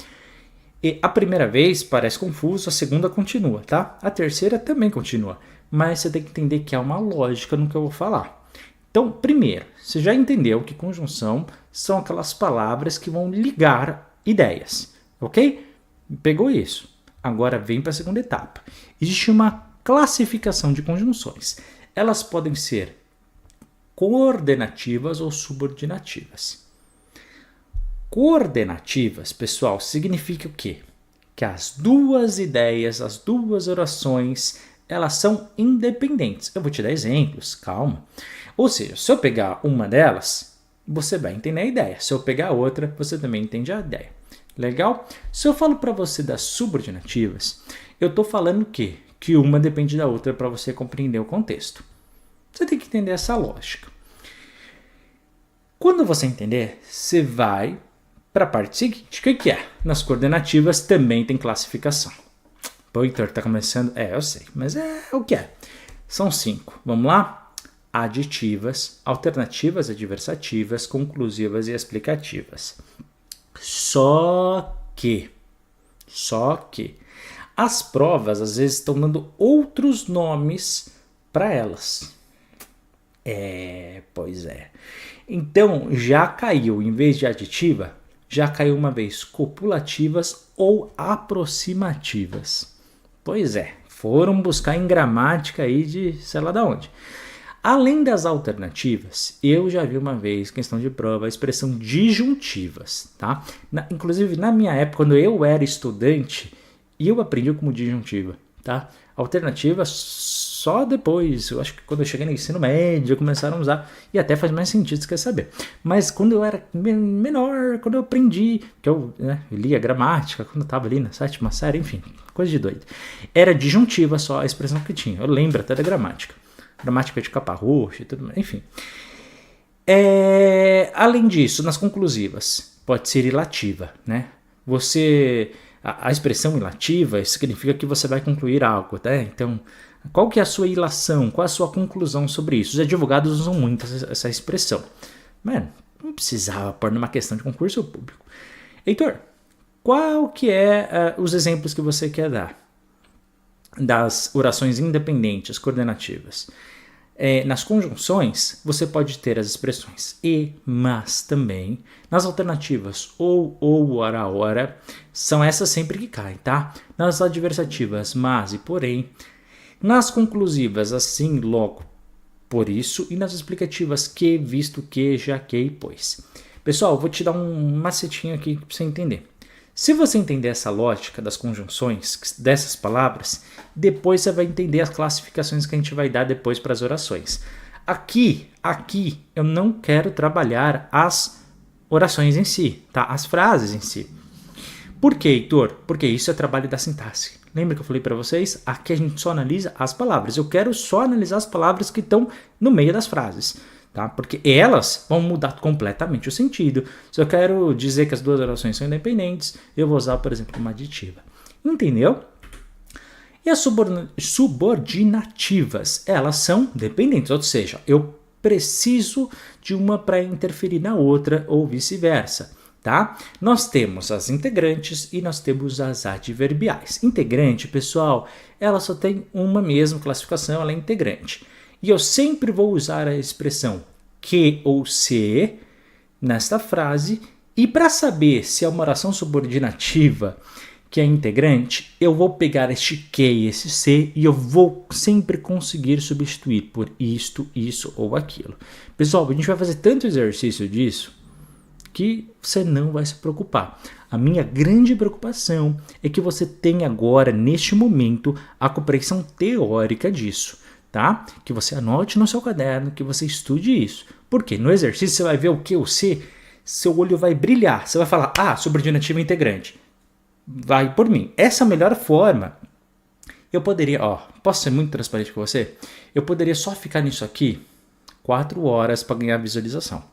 E a primeira vez parece confuso, a segunda continua, tá? A terceira também continua. Mas você tem que entender que há uma lógica no que eu vou falar. Então, primeiro, você já entendeu que conjunção são aquelas palavras que vão ligar ideias, ok? Pegou isso. Agora vem para a segunda etapa. Existe uma classificação de conjunções. Elas podem ser coordenativas ou subordinativas. Coordenativas, pessoal, significa o quê? Que as duas ideias, as duas orações, elas são independentes. Eu vou te dar exemplos, calma. Ou seja, se eu pegar uma delas, você vai entender a ideia. Se eu pegar outra, você também entende a ideia. Legal? Se eu falo para você das subordinativas, eu estou falando o quê? Que uma depende da outra para você compreender o contexto. Você tem que entender essa lógica. Quando você entender, você vai para a parte seguinte. O que é? Nas coordenativas também tem classificação. Pô, Heitor, tá começando? Eu sei, mas é o que é. São 5. Vamos lá? Aditivas, alternativas adversativas, conclusivas e explicativas. Só que as provas às vezes estão dando outros nomes para elas. Pois é. Então já caiu, em vez de aditiva, já caiu uma vez copulativas ou aproximativas. Pois é, foram buscar em gramática aí de sei lá de onde. Além das alternativas, eu já vi uma vez, questão de prova, a expressão disjuntivas, tá? Inclusive, na minha época, quando eu era estudante, eu aprendi como disjuntiva, tá? Alternativas só depois, eu acho que quando eu cheguei no ensino médio, começaram a usar, e até faz mais sentido, você quer saber. Mas quando eu era menor, quando eu aprendi, que eu lia gramática, quando eu estava ali na 7ª série, enfim, coisa de doido. Era disjuntiva só a expressão que tinha, eu lembro até da gramática. Gramática de capa roxa e tudo mais, enfim. Além disso, nas conclusivas, pode ser ilativa, né? A expressão ilativa significa que você vai concluir algo, tá? Então, qual que é a sua ilação? Qual é a sua conclusão sobre isso? Os advogados usam muito essa expressão. Mano, não precisava pôr numa questão de concurso público. Heitor, qual que é os exemplos que você quer dar das orações independentes, coordenativas? Nas conjunções, você pode ter as expressões e, mas também. Nas alternativas, ou, ora, são essas sempre que caem, tá? Nas adversativas, mas e porém. Nas conclusivas, assim, logo, por isso. E nas explicativas, que, visto que, já que e pois. Pessoal, vou te dar um macetinho aqui para você entender. Se você entender essa lógica das conjunções dessas palavras, depois você vai entender as classificações que a gente vai dar depois para as orações. Aqui, eu não quero trabalhar as orações em si, tá? As frases em si. Por quê, Heitor? Porque isso é trabalho da sintaxe. Lembra que eu falei para vocês? Aqui a gente só analisa as palavras. Eu quero só analisar as palavras que estão no meio das frases, tá? Porque elas vão mudar completamente o sentido. Se eu quero dizer que as duas orações são independentes, eu vou usar, por exemplo, uma aditiva. Entendeu? E as subordinativas, elas são dependentes, ou seja, eu preciso de uma para interferir na outra ou vice-versa. Tá? Nós temos as integrantes e nós temos as adverbiais. Integrante, pessoal, ela só tem uma mesma classificação, ela é integrante. E eu sempre vou usar a expressão que ou se nesta frase. E para saber se é uma oração subordinativa que é integrante, eu vou pegar este que e esse se e eu vou sempre conseguir substituir por isto, isso ou aquilo. Pessoal, a gente vai fazer tanto exercício disso que você não vai se preocupar. A minha grande preocupação é que você tenha agora, neste momento, a compreensão teórica disso, tá? Que você anote no seu caderno, que você estude isso. Porque no exercício você vai ver o que, o se, seu olho vai brilhar. Você vai falar, subordinativo integrante. Vai por mim. Essa é a melhor forma. Eu poderia, posso ser muito transparente com você? Eu poderia só ficar nisso aqui 4 horas para ganhar visualização,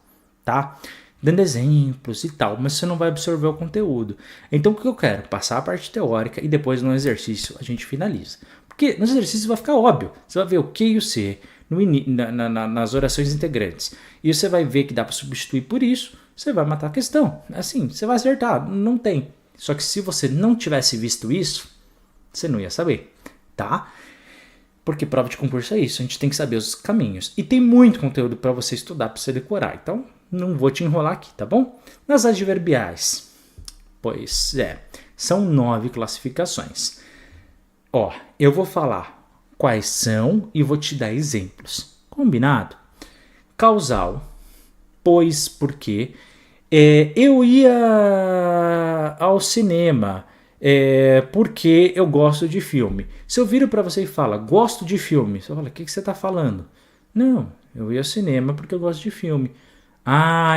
tá? Dando exemplos e tal, mas você não vai absorver o conteúdo. Então o que eu quero? Passar a parte teórica e depois no exercício a gente finaliza. Porque no exercício vai ficar óbvio. Você vai ver o que e o se nas orações integrantes. E você vai ver que dá para substituir por isso, você vai matar a questão. Assim, você vai acertar, não tem. Só que se você não tivesse visto isso, você não ia saber, tá? Porque prova de concurso é isso, a gente tem que saber os caminhos. E tem muito conteúdo para você estudar, para você decorar. Então, não vou te enrolar aqui, tá bom? Nas adverbiais, pois são 9 classificações. Eu vou falar quais são e vou te dar exemplos. Combinado? Causal, pois, porque eu ia ao cinema porque eu gosto de filme. Se eu viro para você e falo, gosto de filme, você fala, o que você está falando? Não, eu ia ao cinema porque eu gosto de filme.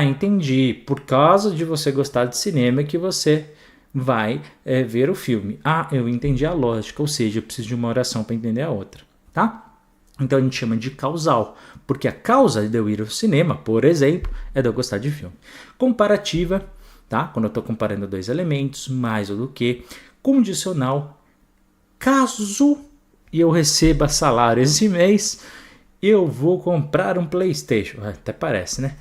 Entendi. Por causa de você gostar de cinema é que você vai ver o filme. Eu entendi a lógica, ou seja, eu preciso de uma oração para entender a outra, tá? Então a gente chama de causal, porque a causa de eu ir ao cinema, por exemplo, é de eu gostar de filme. Comparativa, tá? Quando eu estou comparando 2 elementos, mais ou do que. Condicional, caso eu receba salário esse mês, eu vou comprar um PlayStation. Até parece, né?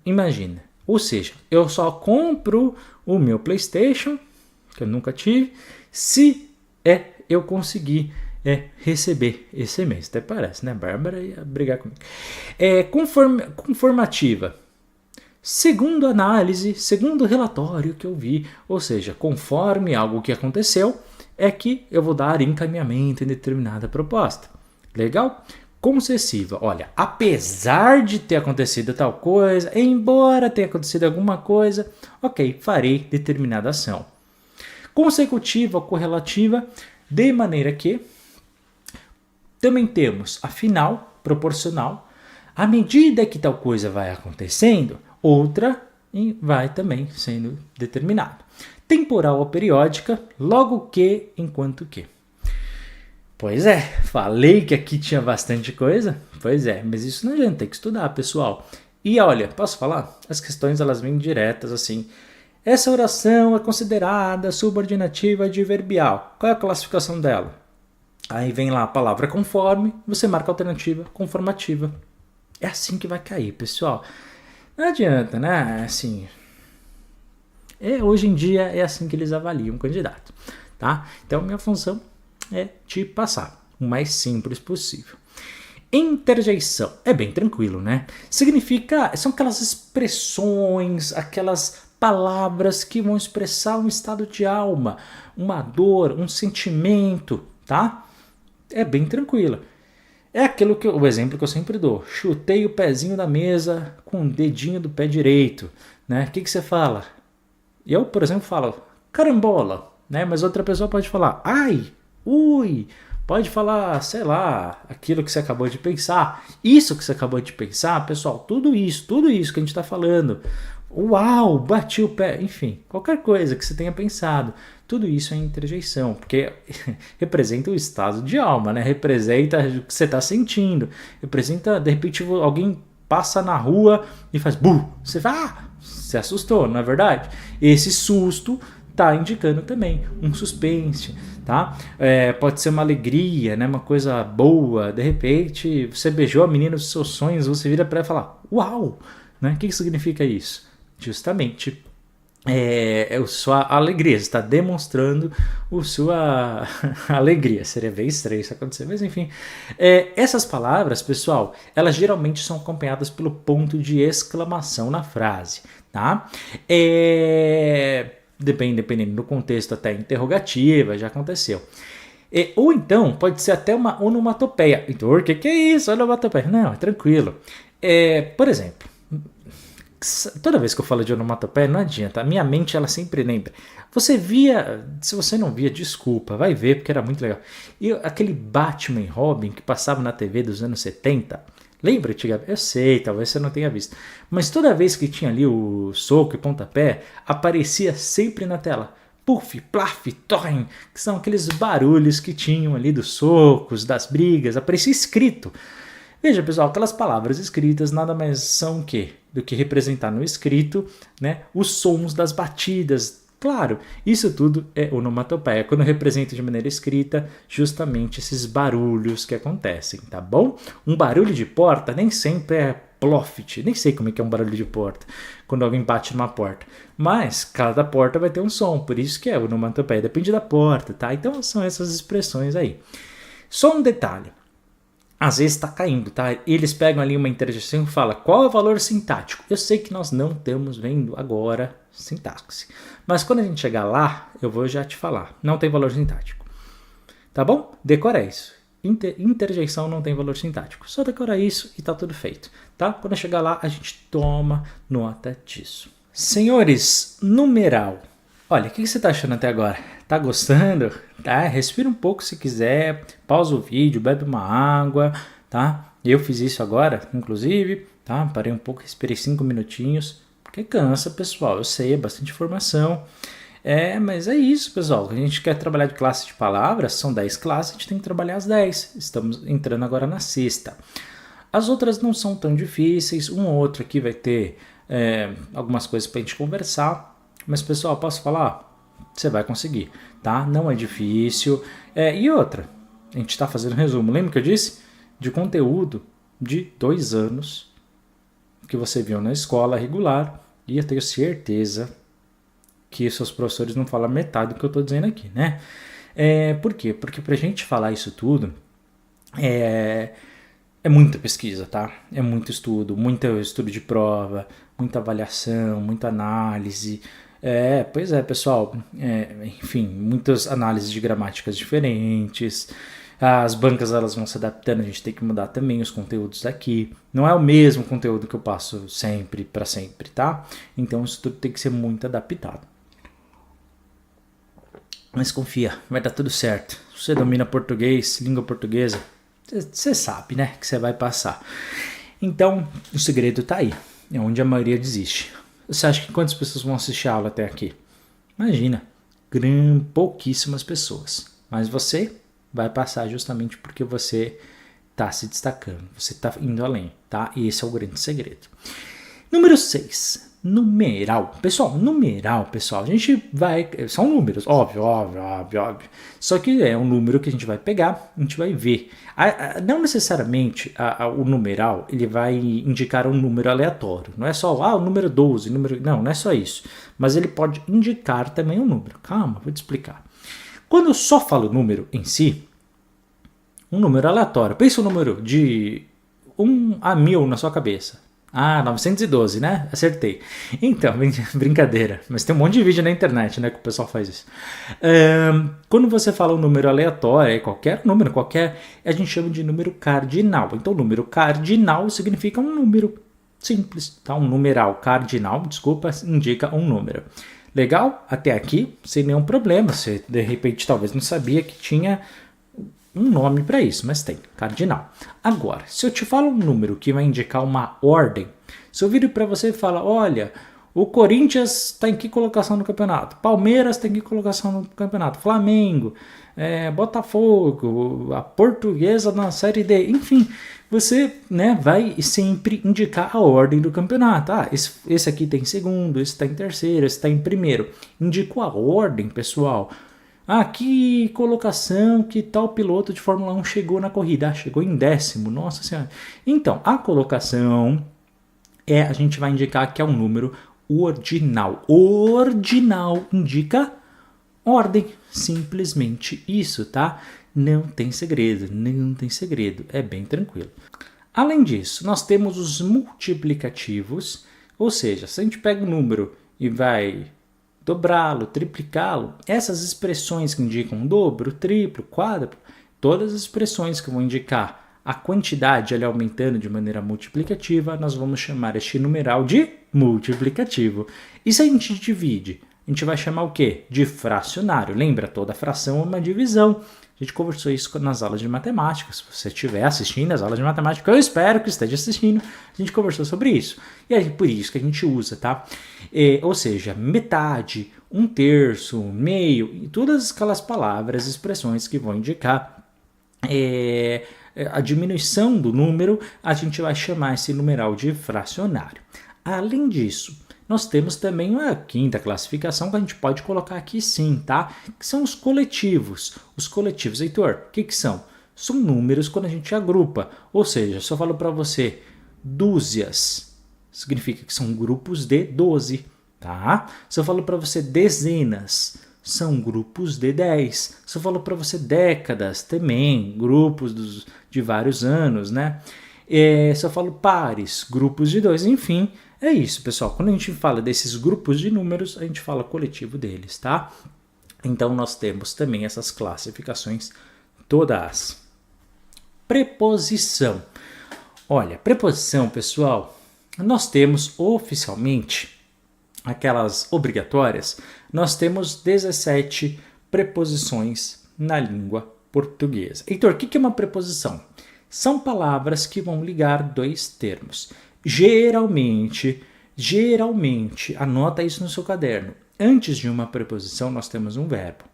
Imagina. Ou seja, eu só compro o meu PlayStation, que eu nunca tive, se eu conseguir receber esse mês. Até parece, né? A Bárbara ia brigar comigo. Conformativa. Segundo análise, segundo relatório que eu vi, ou seja, conforme algo que aconteceu, é que eu vou dar encaminhamento em determinada proposta. Legal? Concessiva. Olha, apesar de ter acontecido tal coisa, embora tenha acontecido alguma coisa, ok, farei determinada ação. Consecutiva ou correlativa, de maneira que também temos a final, proporcional. À medida que tal coisa vai acontecendo, outra vai também sendo determinado. Temporal ou periódica, logo que, enquanto que. Pois é, falei que aqui tinha bastante coisa. Pois é, mas isso não adianta, tem que estudar, pessoal. E olha, posso falar? As questões elas vêm diretas assim. Essa oração é considerada subordinativa adverbial. Qual é a classificação dela? Aí vem lá a palavra conforme, você marca a alternativa conformativa. É assim que vai cair, pessoal. Não adianta, né? Assim, hoje em dia é assim que eles avaliam o candidato, tá? Então minha função é te passar o mais simples possível. Interjeição é bem tranquilo, né? São aquelas expressões, aquelas palavras que vão expressar um estado de alma, uma dor, um sentimento, tá? É bem tranquila. É o exemplo que eu sempre dou. Chutei o pezinho da mesa com o dedinho do pé direito, né? O que você fala? Eu, por exemplo, falo carambola, né? Mas outra pessoa pode falar ai, ui, pode falar, sei lá, aquilo que você acabou de pensar. Isso que você acabou de pensar, pessoal, tudo isso que a gente está falando. uau, bati o pé, enfim, qualquer coisa que você tenha pensado. Tudo isso é interjeição, porque representa o estado de alma, né? Representa o que você está sentindo. Representa, de repente, alguém passa na rua e faz bu, você fala, se assustou, não é verdade? Esse susto tá indicando também um suspense, tá? Pode ser uma alegria, né? Uma coisa boa. De repente, você beijou a menina dos seus sonhos, você vira para ela e fala, uau, né? O que significa isso? Justamente sua alegria, você está demonstrando a sua alegria. Seria bem estranho isso acontecer, mas enfim. Essas palavras, pessoal, elas geralmente são acompanhadas pelo ponto de exclamação na frase, tá? Dependendo do contexto, até interrogativa, já aconteceu. Ou então, pode ser até uma onomatopeia. Então, o que é isso, onomatopeia? Não, é tranquilo. Por exemplo, toda vez que eu falo de onomatopeia, não adianta. A minha mente, ela sempre lembra. Você via, se você não via, desculpa, vai ver, porque era muito legal. E aquele Batman e Robin que passava na TV dos anos 70, lembra, Tiga? Eu sei, talvez você não tenha visto. Mas toda vez que tinha ali o soco e pontapé, aparecia sempre na tela. Puff, plaf, toim, que são aqueles barulhos que tinham ali dos socos, das brigas, aparecia escrito. Veja, pessoal, aquelas palavras escritas nada mais são o quê? Do que representar no escrito, né, os sons das batidas. Claro, isso tudo é onomatopeia, quando representa de maneira escrita justamente esses barulhos que acontecem, tá bom? Um barulho de porta nem sempre é ploft, nem sei como é que é um barulho de porta, quando alguém bate numa porta, mas cada porta vai ter um som, por isso que é onomatopeia, depende da porta, tá? Então são essas expressões aí. Só um detalhe. Às vezes está caindo, tá? Eles pegam ali uma interjeição e falam qual é o valor sintático. Eu sei que nós não estamos vendo agora sintaxe, mas quando a gente chegar lá, eu vou já te falar. Não tem valor sintático, tá bom? Decora isso. Interjeição não tem valor sintático. Só decora isso e tá tudo feito, tá? Quando chegar lá, a gente toma nota disso. Senhores, numeral. Olha, o que você tá achando até agora? Tá gostando? Tá? Respira um pouco se quiser, pausa o vídeo, bebe uma água, tá? Eu fiz isso agora, inclusive, tá? Parei um pouco, respirei 5 minutinhos, porque cansa, pessoal, eu sei, é bastante informação. Mas é isso, pessoal, a gente quer trabalhar de classe de palavras, são 10 classes, a gente tem que trabalhar as 10, estamos entrando agora na 6ª. As outras não são tão difíceis, um ou outro aqui vai ter algumas coisas pra gente conversar, mas, pessoal, posso falar? Você vai conseguir, tá? Não é difícil. E outra, a gente está fazendo resumo. Lembra que eu disse? De conteúdo de 2 anos que você viu na escola regular, e eu tenho certeza que seus professores não falam metade do que eu estou dizendo aqui, né? Por quê? Porque para a gente falar isso tudo, é muita pesquisa, tá? É muito estudo de prova, muita avaliação, muita análise. Pois é, pessoal. Enfim, muitas análises de gramáticas diferentes. As bancas, elas vão se adaptando, a gente tem que mudar também os conteúdos aqui. Não é o mesmo conteúdo que eu passo sempre para sempre, tá? Então isso tudo tem que ser muito adaptado. Mas confia, vai dar tudo certo. Se você domina português, língua portuguesa, você sabe, né, que você vai passar. Então, o segredo tá aí. É onde a maioria desiste. Você acha que quantas pessoas vão assistir a aula até aqui? Imagina, pouquíssimas pessoas. Mas você vai passar justamente porque você está se destacando, você está indo além, tá? E esse é o grande segredo. Número 6, numeral. Pessoal, a gente vai... São números, óbvio. Só que é um número que a gente vai pegar, a gente vai ver. Não necessariamente o numeral, ele vai indicar um número aleatório. Não é só, o número 12, não é só isso. Mas ele pode indicar também um número. Calma, vou te explicar. Quando eu só falo número em si, um número aleatório. Pensa um número de 1 a 1000 na sua cabeça. 912, né? Acertei. Então, brincadeira. Mas tem um monte de vídeo na internet, né? Que o pessoal faz isso. Quando você fala um número aleatório, qualquer número, a gente chama de número cardinal. Então, número cardinal significa um número simples, tá? Um numeral cardinal, indica um número. Legal? Até aqui, sem nenhum problema. Você, de repente, talvez não sabia que tinha um nome para isso, mas tem, cardinal. Agora, se eu te falo um número que vai indicar uma ordem, se eu viro para você e falar, olha, O Corinthians está em que colocação no campeonato? Palmeiras tem que colocação no campeonato? Flamengo, Botafogo, a Portuguesa na Série D, enfim, você, né, vai sempre indicar a ordem do campeonato. Esse aqui está em segundo, esse está em terceiro, esse está em primeiro. Indico a ordem, pessoal. Que colocação que tal piloto de Fórmula 1 chegou na corrida? Chegou em 10º, nossa senhora. Então, a colocação a gente vai indicar que é um número ordinal. Ordinal indica ordem, simplesmente isso, tá? Não tem segredo, é bem tranquilo. Além disso, nós temos os multiplicativos, ou seja, se a gente pega um número e vai dobrá-lo, triplicá-lo, essas expressões que indicam dobro, triplo, quádruplo, todas as expressões que vão indicar a quantidade ali aumentando de maneira multiplicativa, nós vamos chamar este numeral de multiplicativo. E se a gente divide, a gente vai chamar o quê? De fracionário. Lembra, toda fração é uma divisão. A gente conversou isso nas aulas de matemática. Se você estiver assistindo as aulas de matemática, eu espero que esteja assistindo, a gente conversou sobre isso. E é por isso que a gente usa, tá? Ou seja, metade, 1/3, meio, e todas aquelas palavras, expressões que vão indicar a diminuição do número, a gente vai chamar esse numeral de fracionário. Além disso, nós temos também uma quinta classificação que a gente pode colocar aqui sim, tá? Que são os coletivos. Os coletivos, Heitor, o que são? São números quando a gente agrupa. Ou seja, se eu falo para você dúzias, significa que são grupos de 12, tá? Se eu falo para você dezenas, são grupos de 10. Se eu falo para você décadas, também, grupos de vários anos, né? Se eu falo pares, grupos de 2, enfim, é isso, pessoal. Quando a gente fala desses grupos de números, a gente fala coletivo deles, tá? Então, nós temos também essas classificações todas. Preposição. Olha, preposição, pessoal, nós temos oficialmente, aquelas obrigatórias, nós temos 17 preposições na língua portuguesa. Heitor, o que é uma preposição? São palavras que vão ligar dois termos. Geralmente, anota isso no seu caderno. Antes de uma preposição, nós temos um verbo.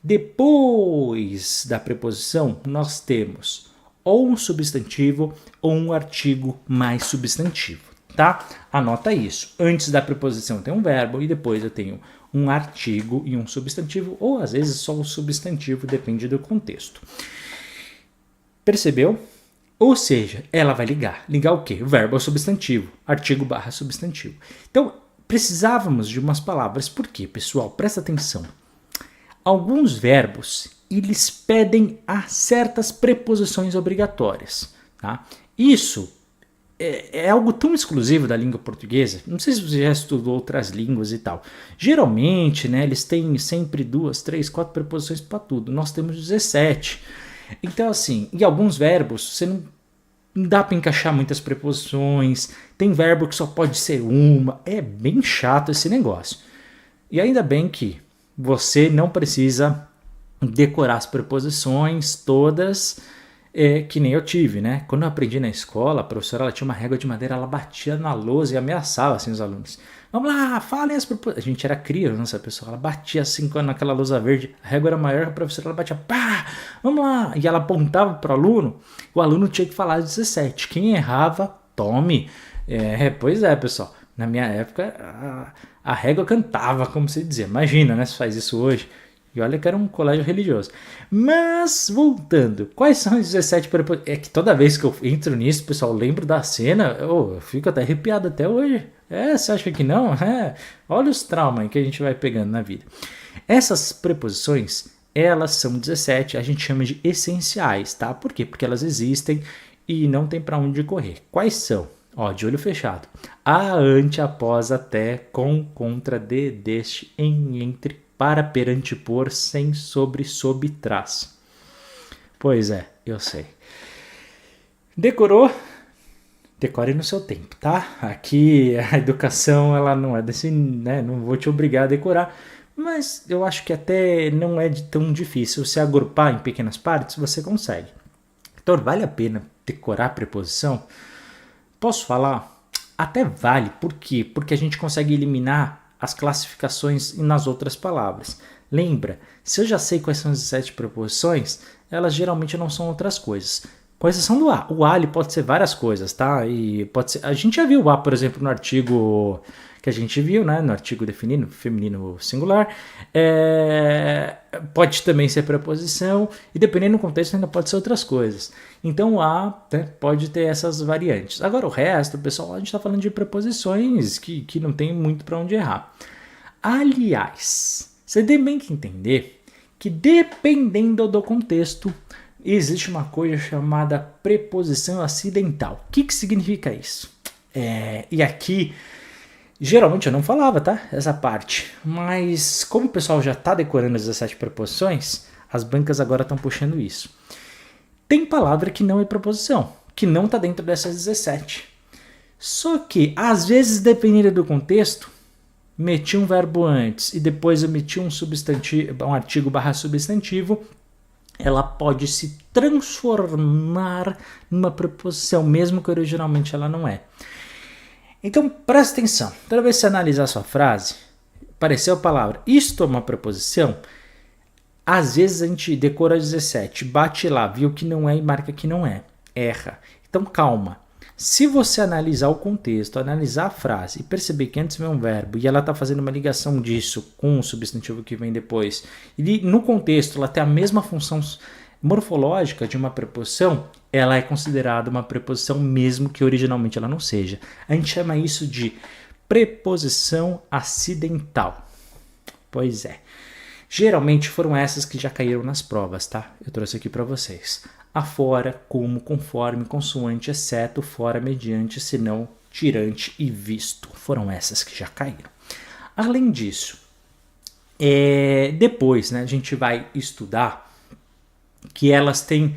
Depois da preposição, nós temos ou um substantivo ou um artigo mais substantivo, tá? Anota isso. Antes da preposição tem um verbo e depois eu tenho um artigo e um substantivo, ou às vezes só o substantivo, depende do contexto. Percebeu? Ou seja, ela vai ligar. Ligar o quê? O verbo ao substantivo, artigo / substantivo. Então, precisávamos de umas palavras. Por quê, pessoal? Presta atenção. Alguns verbos, eles pedem a certas preposições obrigatórias, tá? Isso é algo tão exclusivo da língua portuguesa. Não sei se você já estudou outras línguas e tal. Geralmente, né, eles têm sempre 2, 3, 4 preposições para tudo. Nós temos 17. Então, assim, em alguns verbos, você não dá para encaixar muitas preposições, tem verbo que só pode ser uma, é bem chato esse negócio. E ainda bem que você não precisa decorar as preposições todas, que nem eu tive, né? Quando eu aprendi na escola, a professora ela tinha uma régua de madeira, ela batia na lousa e ameaçava assim, os alunos. Vamos lá, falem as preposições. A gente era criança, pessoal. Ela batia assim naquela lousa verde. A régua era maior, a professora ela batia, pá, vamos lá. E ela apontava para o aluno tinha que falar 17. Quem errava, tome. Pois é, pessoal. Na minha época, a régua cantava, como se dizia. Imagina, né, se faz isso hoje. E olha que era um colégio religioso. Mas, voltando, quais são os 17 preposições? É que toda vez que eu entro nisso, pessoal, eu lembro da cena, eu fico até arrepiado até hoje. Você acha que não? Olha os traumas que a gente vai pegando na vida. Essas preposições, elas são 17, a gente chama de essenciais, tá? Por quê? Porque elas existem e não tem para onde correr. Quais são? De olho fechado. A, ante, após, até, com, contra, de, deste, em, entre, para, perante, por, sem, sobre, sob, trás. Pois é, eu sei. Decorou? Decore no seu tempo, tá? Aqui a educação, ela não é desse, né? Não vou te obrigar a decorar, mas eu acho que até não é tão difícil. Se agrupar em pequenas partes, você consegue. Então, vale a pena decorar a preposição? Posso falar? Até vale, por quê? Porque a gente consegue eliminar as classificações nas outras palavras. Lembra, se eu já sei quais são as 17 preposições, elas geralmente não são outras coisas. Com exceção do a. O a ele pode ser várias coisas, tá? E pode ser, a gente já viu o a, por exemplo, no artigo que a gente viu, né? No artigo definido, feminino singular. Pode também ser preposição e dependendo do contexto ainda pode ser outras coisas. Então o a, né, pode ter essas variantes. Agora o resto, pessoal, a gente está falando de preposições que não tem muito para onde errar. Aliás, você tem bem que entender que dependendo do contexto, existe uma coisa chamada preposição acidental. O que significa isso? E aqui, geralmente eu não falava, tá? Essa parte. Mas como o pessoal já está decorando as 17 preposições, as bancas agora estão puxando isso. Tem palavra que não é preposição, que não está dentro dessas 17. Só que, às vezes, dependendo do contexto, meti um verbo antes e depois eu meti um substantivo, um artigo / substantivo, ela pode se transformar numa preposição, mesmo que originalmente ela não é. Então, presta atenção. Toda vez que você analisar a sua frase, apareceu a palavra isto é uma preposição, às vezes a gente decora 17, bate lá, viu que não é e marca que não é. Erra. Então, calma. Se você analisar o contexto, analisar a frase e perceber que antes vem um verbo e ela está fazendo uma ligação disso com o substantivo que vem depois, e no contexto ela tem a mesma função morfológica de uma preposição, ela é considerada uma preposição mesmo que originalmente ela não seja. A gente chama isso de preposição acidental. Pois é. Geralmente foram essas que já caíram nas provas, tá? Eu trouxe aqui para vocês. Afora, como, conforme, consoante, exceto, fora, mediante, senão, tirante e visto. Foram essas que já caíram. Além disso, depois, né, a gente vai estudar que elas têm...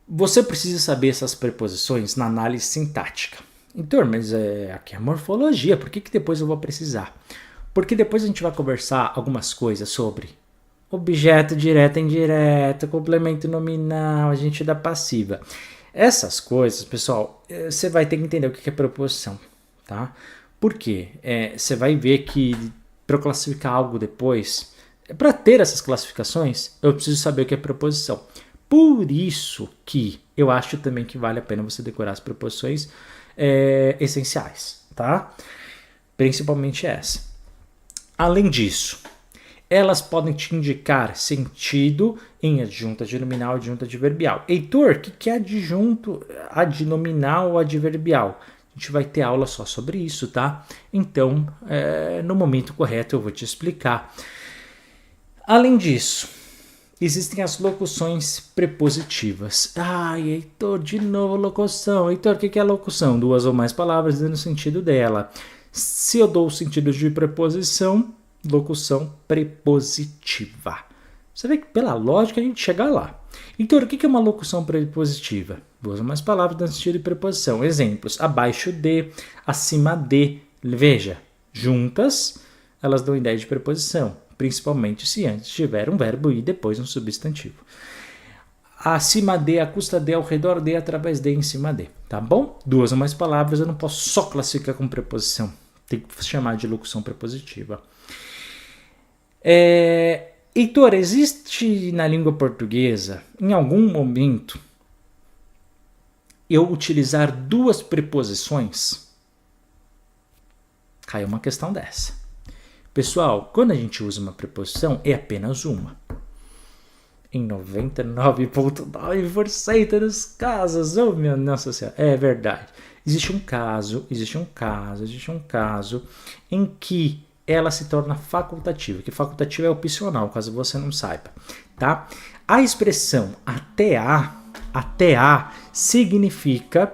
Você precisa saber essas preposições na análise sintática. Então, mas aqui é morfologia, por que depois eu vou precisar? Porque depois a gente vai conversar algumas coisas sobre objeto direto e indireto, complemento nominal, agente da passiva. Essas coisas, pessoal, você vai ter que entender o que é preposição, tá? Por quê? Você vai ver que para eu classificar algo depois, para ter essas classificações, eu preciso saber o que é preposição. Por isso que eu acho também que vale a pena você decorar as preposições essenciais, tá? Principalmente essa. Além disso, elas podem te indicar sentido em adjunto adnominal e adjunto adverbial. Heitor, o que é adjunto adnominal ou adverbial? A gente vai ter aula só sobre isso, tá? Então, no momento correto eu vou te explicar. Além disso, existem as locuções prepositivas. Ai, Heitor, de novo locução. Heitor, o que é locução? Duas ou mais palavras dando o sentido dela. Se eu dou o sentido de preposição, locução prepositiva. Você vê que pela lógica a gente chega lá. Então, o que é uma locução prepositiva? Duas ou mais palavras dando sentido de preposição. Exemplos: abaixo de, acima de. Veja, juntas elas dão ideia de preposição, principalmente se antes tiver um verbo e depois um substantivo. Acima de, à custa de, ao redor de, através de, em cima de. Tá bom? Duas ou mais palavras eu não posso só classificar como preposição. Tem que chamar de locução prepositiva. Heitor, existe na língua portuguesa, em algum momento, eu utilizar duas preposições? Cai uma questão dessa. Pessoal, quando a gente usa uma preposição, é apenas uma. Em 99,9% dos casos, oh minha nossa senhora, é verdade. Existe um caso em que ela se torna facultativa, que facultativa é opcional, caso você não saiba, tá? A expressão até a significa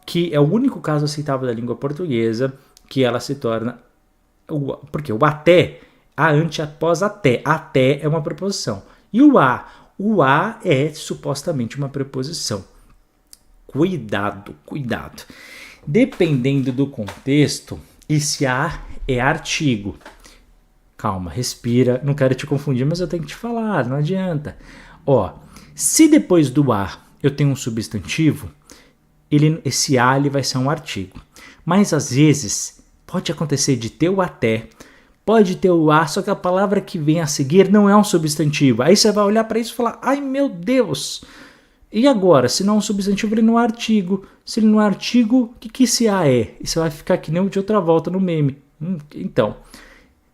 que é o único caso aceitável da língua portuguesa que ela se torna, porque o até, a ante após até é uma preposição. E o a é supostamente uma preposição. Cuidado. Dependendo do contexto, esse a é artigo. Calma, respira. Não quero te confundir, mas eu tenho que te falar, não adianta. Se depois do a eu tenho um substantivo, esse a ele vai ser um artigo. Mas às vezes pode acontecer de ter o até, pode ter o a, só que a palavra que vem a seguir não é um substantivo. Aí você vai olhar para isso e falar, ai meu Deus! E agora, se não é um substantivo, ele não é artigo. Se ele não é artigo, o que esse a é? E você vai ficar que nem o de outra volta no meme. Então,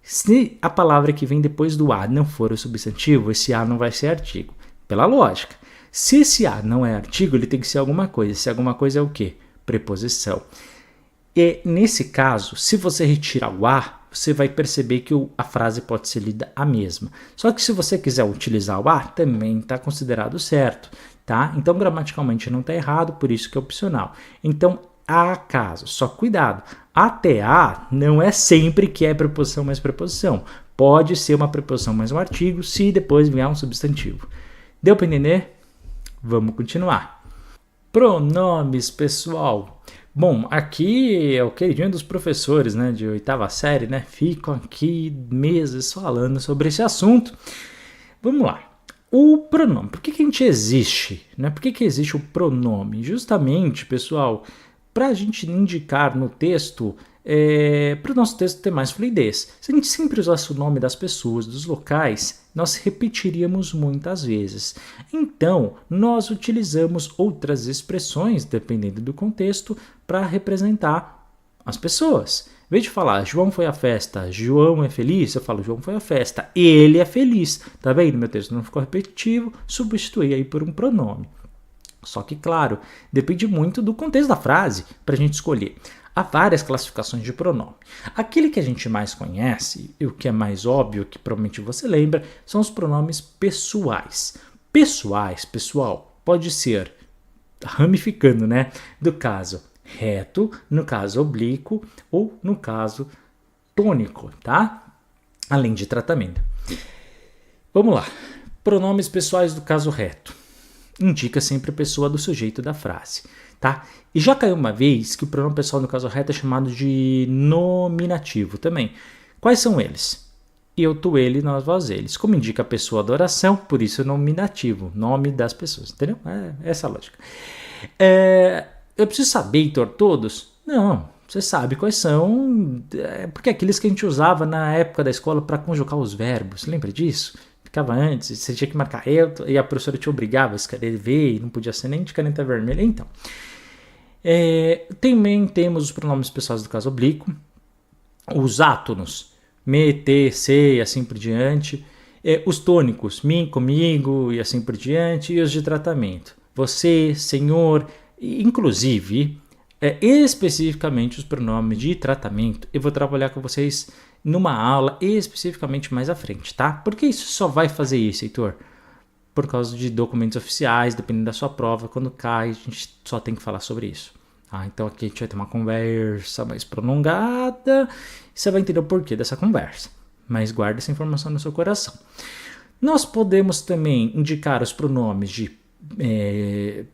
se a palavra que vem depois do a não for o substantivo, esse a não vai ser artigo. Pela lógica. Se esse a não é artigo, ele tem que ser alguma coisa. Se alguma coisa é o quê? Preposição. E nesse caso, se você retirar o a, você vai perceber que a frase pode ser lida a mesma. Só que se você quiser utilizar o a, também está considerado certo. Tá? Então, gramaticalmente não está errado, por isso que é opcional. Então, há casos, só cuidado. Até a não é sempre que é preposição mais preposição. Pode ser uma preposição mais um artigo, se depois vier um substantivo. Deu para entender? Vamos continuar. Pronomes, pessoal. Bom, aqui é o queridinho dos professores, né, de 8ª série, né? Ficam aqui meses falando sobre esse assunto. Vamos lá. O pronome, por que a gente existe? Né? Por que existe o pronome? Justamente, pessoal, para a gente indicar no texto, para o nosso texto ter mais fluidez. Se a gente sempre usasse o nome das pessoas, dos locais, nós repetiríamos muitas vezes. Então, nós utilizamos outras expressões, dependendo do contexto, para representar as pessoas. Em vez de falar João foi à festa, João é feliz, eu falo João foi à festa, ele é feliz. Tá vendo? Meu texto não ficou repetitivo, substituí aí por um pronome. Só que, claro, depende muito do contexto da frase para a gente escolher. Há várias classificações de pronome. Aquele que a gente mais conhece, e o que é mais óbvio, que provavelmente você lembra, são os pronomes pessoais. Pessoais, pessoal, pode ser, ramificando, né, do caso reto, no caso oblíquo ou no caso tônico, tá? Além de tratamento. Vamos lá. Pronomes pessoais do caso reto. Indica sempre a pessoa do sujeito da frase, tá? E já caiu uma vez que o pronome pessoal no caso reto é chamado de nominativo também. Quais são eles? Eu, tu, ele, nós, vós, eles. Como indica a pessoa da oração, por isso é nominativo, nome das pessoas, entendeu? É essa a lógica. Eu preciso saber, Heitor, todos? Não, você sabe quais são, porque aqueles que a gente usava na época da escola para conjugar os verbos, lembra disso? Ficava antes, você tinha que marcar eu, e a professora te obrigava a escrever, e não podia ser nem de caneta vermelha, então. Também temos os pronomes pessoais do caso oblíquo, os átonos, me, te, se, e assim por diante, os tônicos, mim, comigo, e assim por diante, e os de tratamento, você, senhor. Inclusive, especificamente os pronomes de tratamento, eu vou trabalhar com vocês numa aula especificamente mais à frente, tá? Por que isso só vai fazer isso, Heitor? Por causa de documentos oficiais, dependendo da sua prova, quando cai, a gente só tem que falar sobre isso. Então aqui a gente vai ter uma conversa mais prolongada e você vai entender o porquê dessa conversa. Mas guarde essa informação no seu coração. Nós podemos também indicar os pronomes de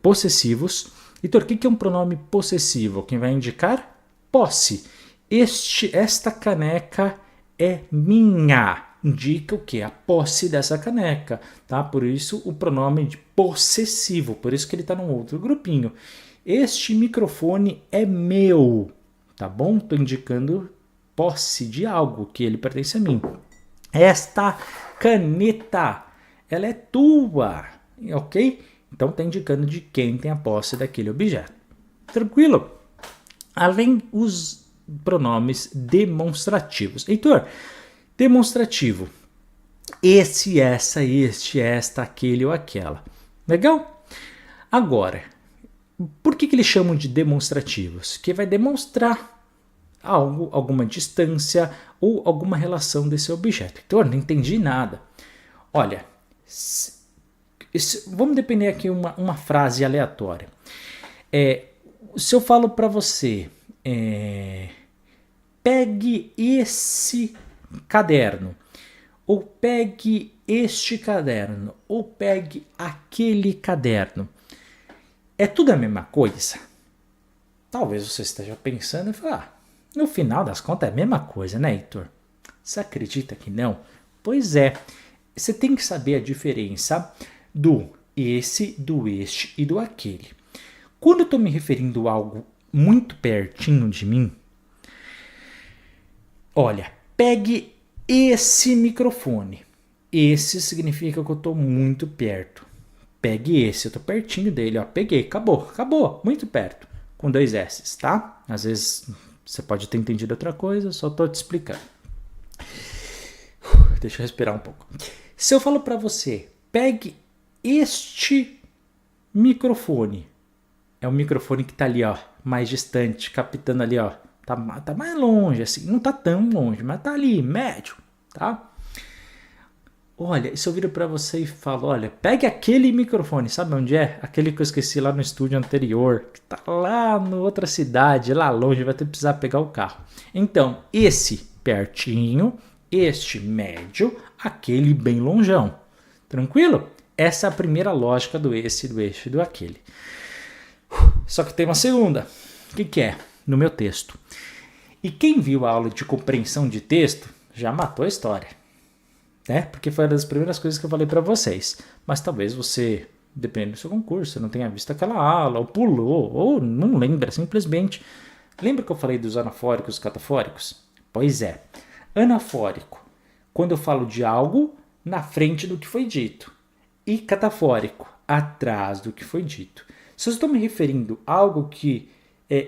possessivos. Heitor, o que é um pronome possessivo? Quem vai indicar? Posse. Esta caneca é minha. Indica o que? A posse dessa caneca. Tá? Por isso o pronome de possessivo. Por isso que ele está num outro grupinho. Este microfone é meu. Tá bom? Estou indicando posse de algo, que ele pertence a mim. Esta caneta, ela é tua. Ok? Então está indicando de quem tem a posse daquele objeto. Tranquilo? Além os pronomes demonstrativos. Heitor, demonstrativo. Esse, essa, este, esta, aquele ou aquela. Legal? Agora, por que eles chamam de demonstrativos? Que vai demonstrar algo, alguma distância ou alguma relação desse objeto. Heitor, não entendi nada. Olha, vamos depender aqui uma frase aleatória. Se eu falo para você, pegue esse caderno, ou pegue este caderno, ou pegue aquele caderno, é tudo a mesma coisa? Talvez você esteja pensando e falar, no final das contas é a mesma coisa, né, Heitor? Você acredita que não? Pois é, você tem que saber a diferença do esse, do este e do aquele. Quando eu estou me referindo a algo muito pertinho de mim, olha, pegue esse microfone. Esse significa que eu estou muito perto. Pegue esse, eu estou pertinho dele, ó. Peguei, acabou, muito perto. Com 2 S's, tá? Às vezes você pode ter entendido outra coisa, só estou te explicando. Deixa eu respirar um pouco. Se eu falo para você, pegue este microfone. É o microfone que tá ali, ó, mais distante, captando ali, ó. Tá mais longe, assim. Não tá tão longe, mas tá ali, médio, tá? Olha, se eu viro pra você e falo, olha, pegue aquele microfone, sabe onde é? Aquele que eu esqueci lá no estúdio anterior, que tá lá na outra cidade, lá longe, vai ter que precisar pegar o carro. Então, esse pertinho, este médio, aquele bem longeão. Tranquilo? Essa é a primeira lógica do esse, do este e do aquele. Só que tem uma segunda. O que é? No meu texto. E quem viu a aula de compreensão de texto já matou a história. Né? Porque foi uma das primeiras coisas que eu falei para vocês. Mas talvez você, dependendo do seu concurso, não tenha visto aquela aula, ou pulou, ou não lembra, simplesmente. Lembra que eu falei dos anafóricos e catafóricos? Pois é. Anafórico, quando eu falo de algo na frente do que foi dito. E catafórico, atrás do que foi dito. Se eu estou me referindo a algo que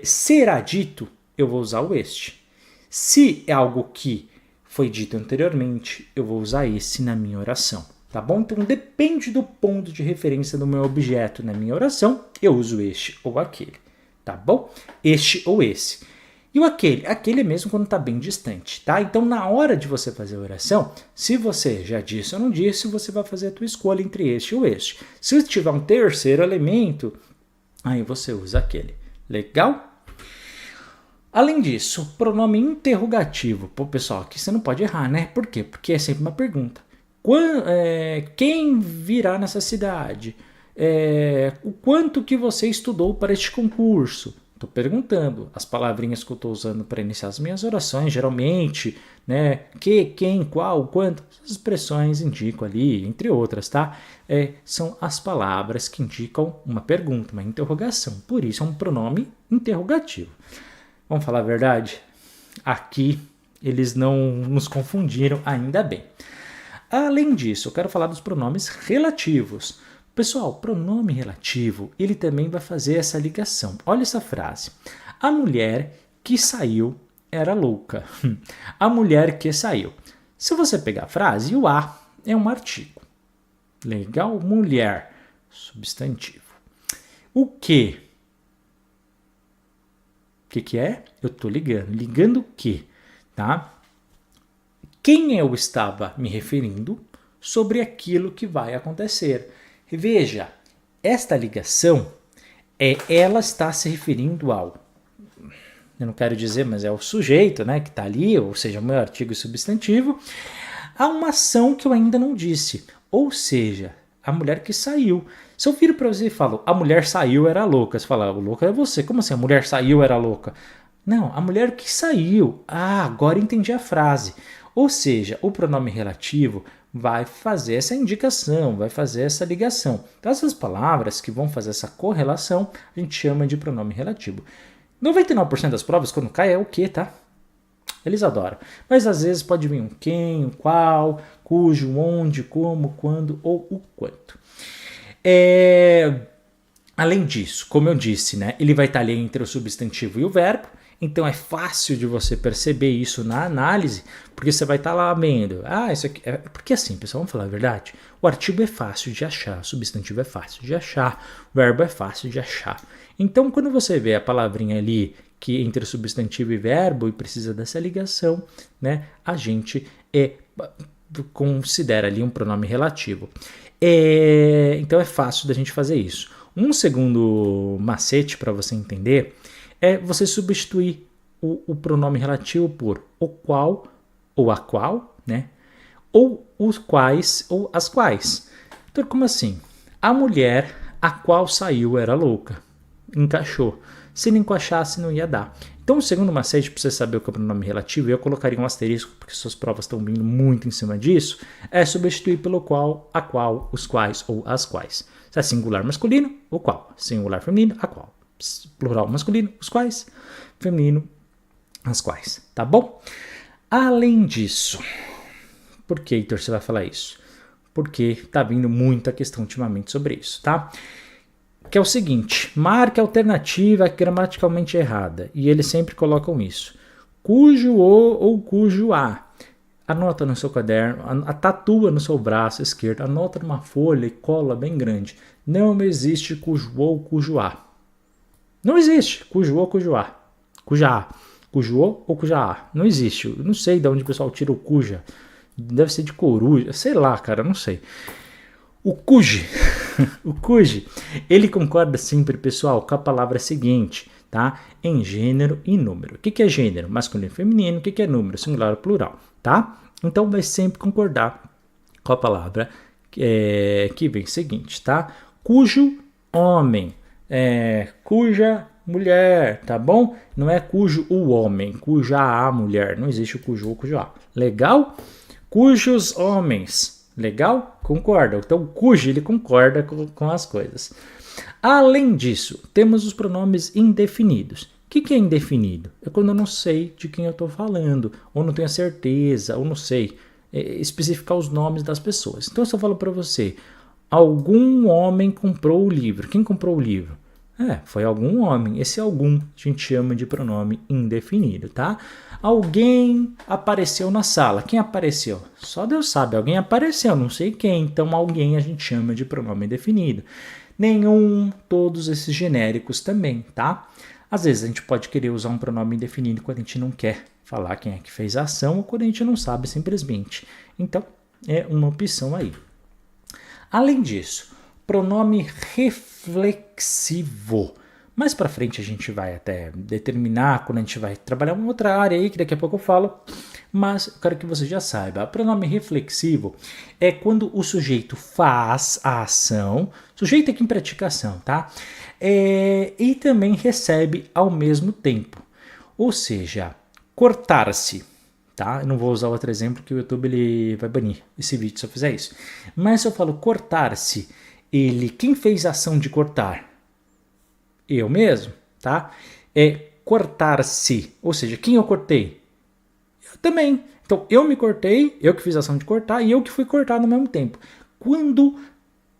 será dito, eu vou usar o este. Se é algo que foi dito anteriormente, eu vou usar esse na minha oração, tá bom? Então depende do ponto de referência do meu objeto na minha oração, eu uso este ou aquele, tá bom? Este ou esse. E o aquele é mesmo quando está bem distante, tá? Então na hora de você fazer a oração, se você já disse ou não disse, você vai fazer a tua escolha entre este ou este. Se tiver um terceiro elemento, aí você usa aquele. Legal? Além disso, pronome interrogativo. Pô, pessoal, aqui você não pode errar, né? Por quê? Porque é sempre uma pergunta. Quem virá nessa cidade? O quanto que você estudou para este concurso? Estou perguntando. As palavrinhas que eu estou usando para iniciar as minhas orações, geralmente, né? Que, quem, qual, quanto. Essas expressões indicam ali, entre outras, tá? São as palavras que indicam uma pergunta, uma interrogação. Por isso é um pronome interrogativo. Vamos falar a verdade? Aqui eles não nos confundiram, ainda bem. Além disso, eu quero falar dos pronomes relativos. Pessoal, pronome relativo, ele também vai fazer essa ligação. Olha essa frase. A mulher que saiu era louca. A mulher que saiu. Se você pegar a frase, o a é um artigo. Legal? Mulher, substantivo. O que? O que é? Eu estou ligando. Ligando o quê? Tá? Quem eu estava me referindo sobre aquilo que vai acontecer. Veja, esta ligação, ela está se referindo ao, eu não quero dizer, mas é o sujeito, né, que está ali, ou seja, o meu artigo substantivo, a uma ação que eu ainda não disse. Ou seja, a mulher que saiu. Se eu viro para você e falo, a mulher saiu era louca, você fala, o louco é você. Como assim, a mulher saiu era louca? Não, a mulher que saiu. Ah, agora entendi a frase. Ou seja, o pronome relativo vai fazer essa indicação, vai fazer essa ligação. Então, essas palavras que vão fazer essa correlação, a gente chama de pronome relativo. 99% das provas, quando cai, é o que, tá? Eles adoram. Mas às vezes pode vir um quem, um qual, cujo, onde, como, quando ou o quanto. Além disso, como eu disse, né, ele vai estar ali entre o substantivo e o verbo. Então é fácil de você perceber isso na análise, porque você vai estar lá vendo. Isso aqui. Porque assim, pessoal, vamos falar a verdade. O artigo é fácil de achar, o substantivo é fácil de achar, o verbo é fácil de achar. Então, quando você vê a palavrinha ali que entre substantivo e verbo e precisa dessa ligação, né, a gente considera ali um pronome relativo. Então é fácil da gente fazer isso. Um segundo macete para você entender é você substituir o pronome relativo por o qual ou a qual, né? Ou os quais ou as quais. Então, como assim? A mulher a qual saiu era louca. Encaixou. Se não encaixasse, não ia dar. Então, o segundo macete para você saber o que é o pronome relativo, eu colocaria um asterisco, porque suas provas estão vindo muito em cima disso, é substituir pelo qual, a qual, os quais ou as quais. Se é singular masculino, o qual. Singular feminino, a qual. plural masculino, os quais, feminino, as quais, tá bom? Além disso, por que, Heitor, você vai falar isso? Porque tá vindo muita questão ultimamente sobre isso, tá? Que é o seguinte, marque a alternativa gramaticalmente errada, e eles sempre colocam isso, cujo o ou cujo a. Anota no seu caderno, tatua no seu braço esquerdo, anota numa folha e cola bem grande. Não existe cujo o ou cujo a. Não existe cujo o ou cujo a. Cuja a. Cujo o ou cuja a. Não existe. Eu não sei de onde o pessoal tira o cuja. Deve ser de coruja. Sei lá, cara, não sei. O cuji, o cuji, ele concorda sempre, pessoal, com a palavra seguinte, tá? Em gênero e número. O que é gênero? Masculino e feminino. O que é número? Singular ou plural, tá? Então vai sempre concordar com a palavra que vem seguinte, tá? Cujo homem, cuja mulher, tá bom? Não é cujo o homem, cuja a mulher. Não existe o cujo ou cujo a. Legal? Cujos homens. Legal? Concorda. Então, cujo, ele concorda com as coisas. Além disso, temos os pronomes indefinidos. O que é indefinido? É quando eu não sei de quem eu estou falando, ou não tenho a certeza, ou não sei especificar os nomes das pessoas. Então, se eu falo para você, algum homem comprou o livro. Quem comprou o livro? Foi algum homem. Esse algum a gente chama de pronome indefinido, tá? Alguém apareceu na sala. Quem apareceu? Só Deus sabe. Alguém apareceu, não sei quem. Então, alguém a gente chama de pronome indefinido. Nenhum, todos esses genéricos também, tá? Às vezes a gente pode querer usar um pronome indefinido quando a gente não quer falar quem é que fez a ação ou quando a gente não sabe simplesmente. Então, é uma opção aí. Além disso, pronome reflexivo. Mais para frente a gente vai até determinar quando a gente vai trabalhar uma outra área aí que daqui a pouco eu falo, mas eu quero que você já saiba. Pronome reflexivo é quando o sujeito faz a ação, sujeito aqui em praticação, tá? E também recebe ao mesmo tempo. Ou seja, cortar-se, tá? Eu não vou usar outro exemplo que o YouTube ele vai banir esse vídeo se eu fizer isso. Mas se eu falo cortar-se, quem fez a ação de cortar? Eu mesmo, tá? É cortar-se, ou seja, quem eu cortei? Eu também. Então, eu me cortei, eu que fiz a ação de cortar e eu que fui cortado ao mesmo tempo. Quando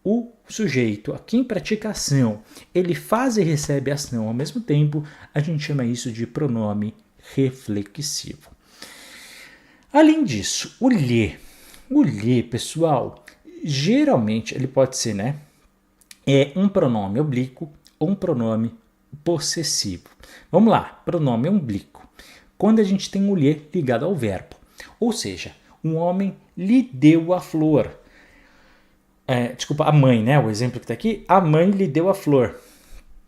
o sujeito, aqui em pratica ação, ele faz e recebe a ação ao mesmo tempo, a gente chama isso de pronome reflexivo. Além disso, o lhe. O lhe, pessoal, geralmente ele pode ser, né? É um pronome oblíquo ou um pronome possessivo. Vamos lá, pronome oblíquo. Quando a gente tem o lhe ligado ao verbo. Ou seja, um homem lhe deu a flor. Desculpa, a mãe, né? O exemplo que está aqui. A mãe lhe deu a flor.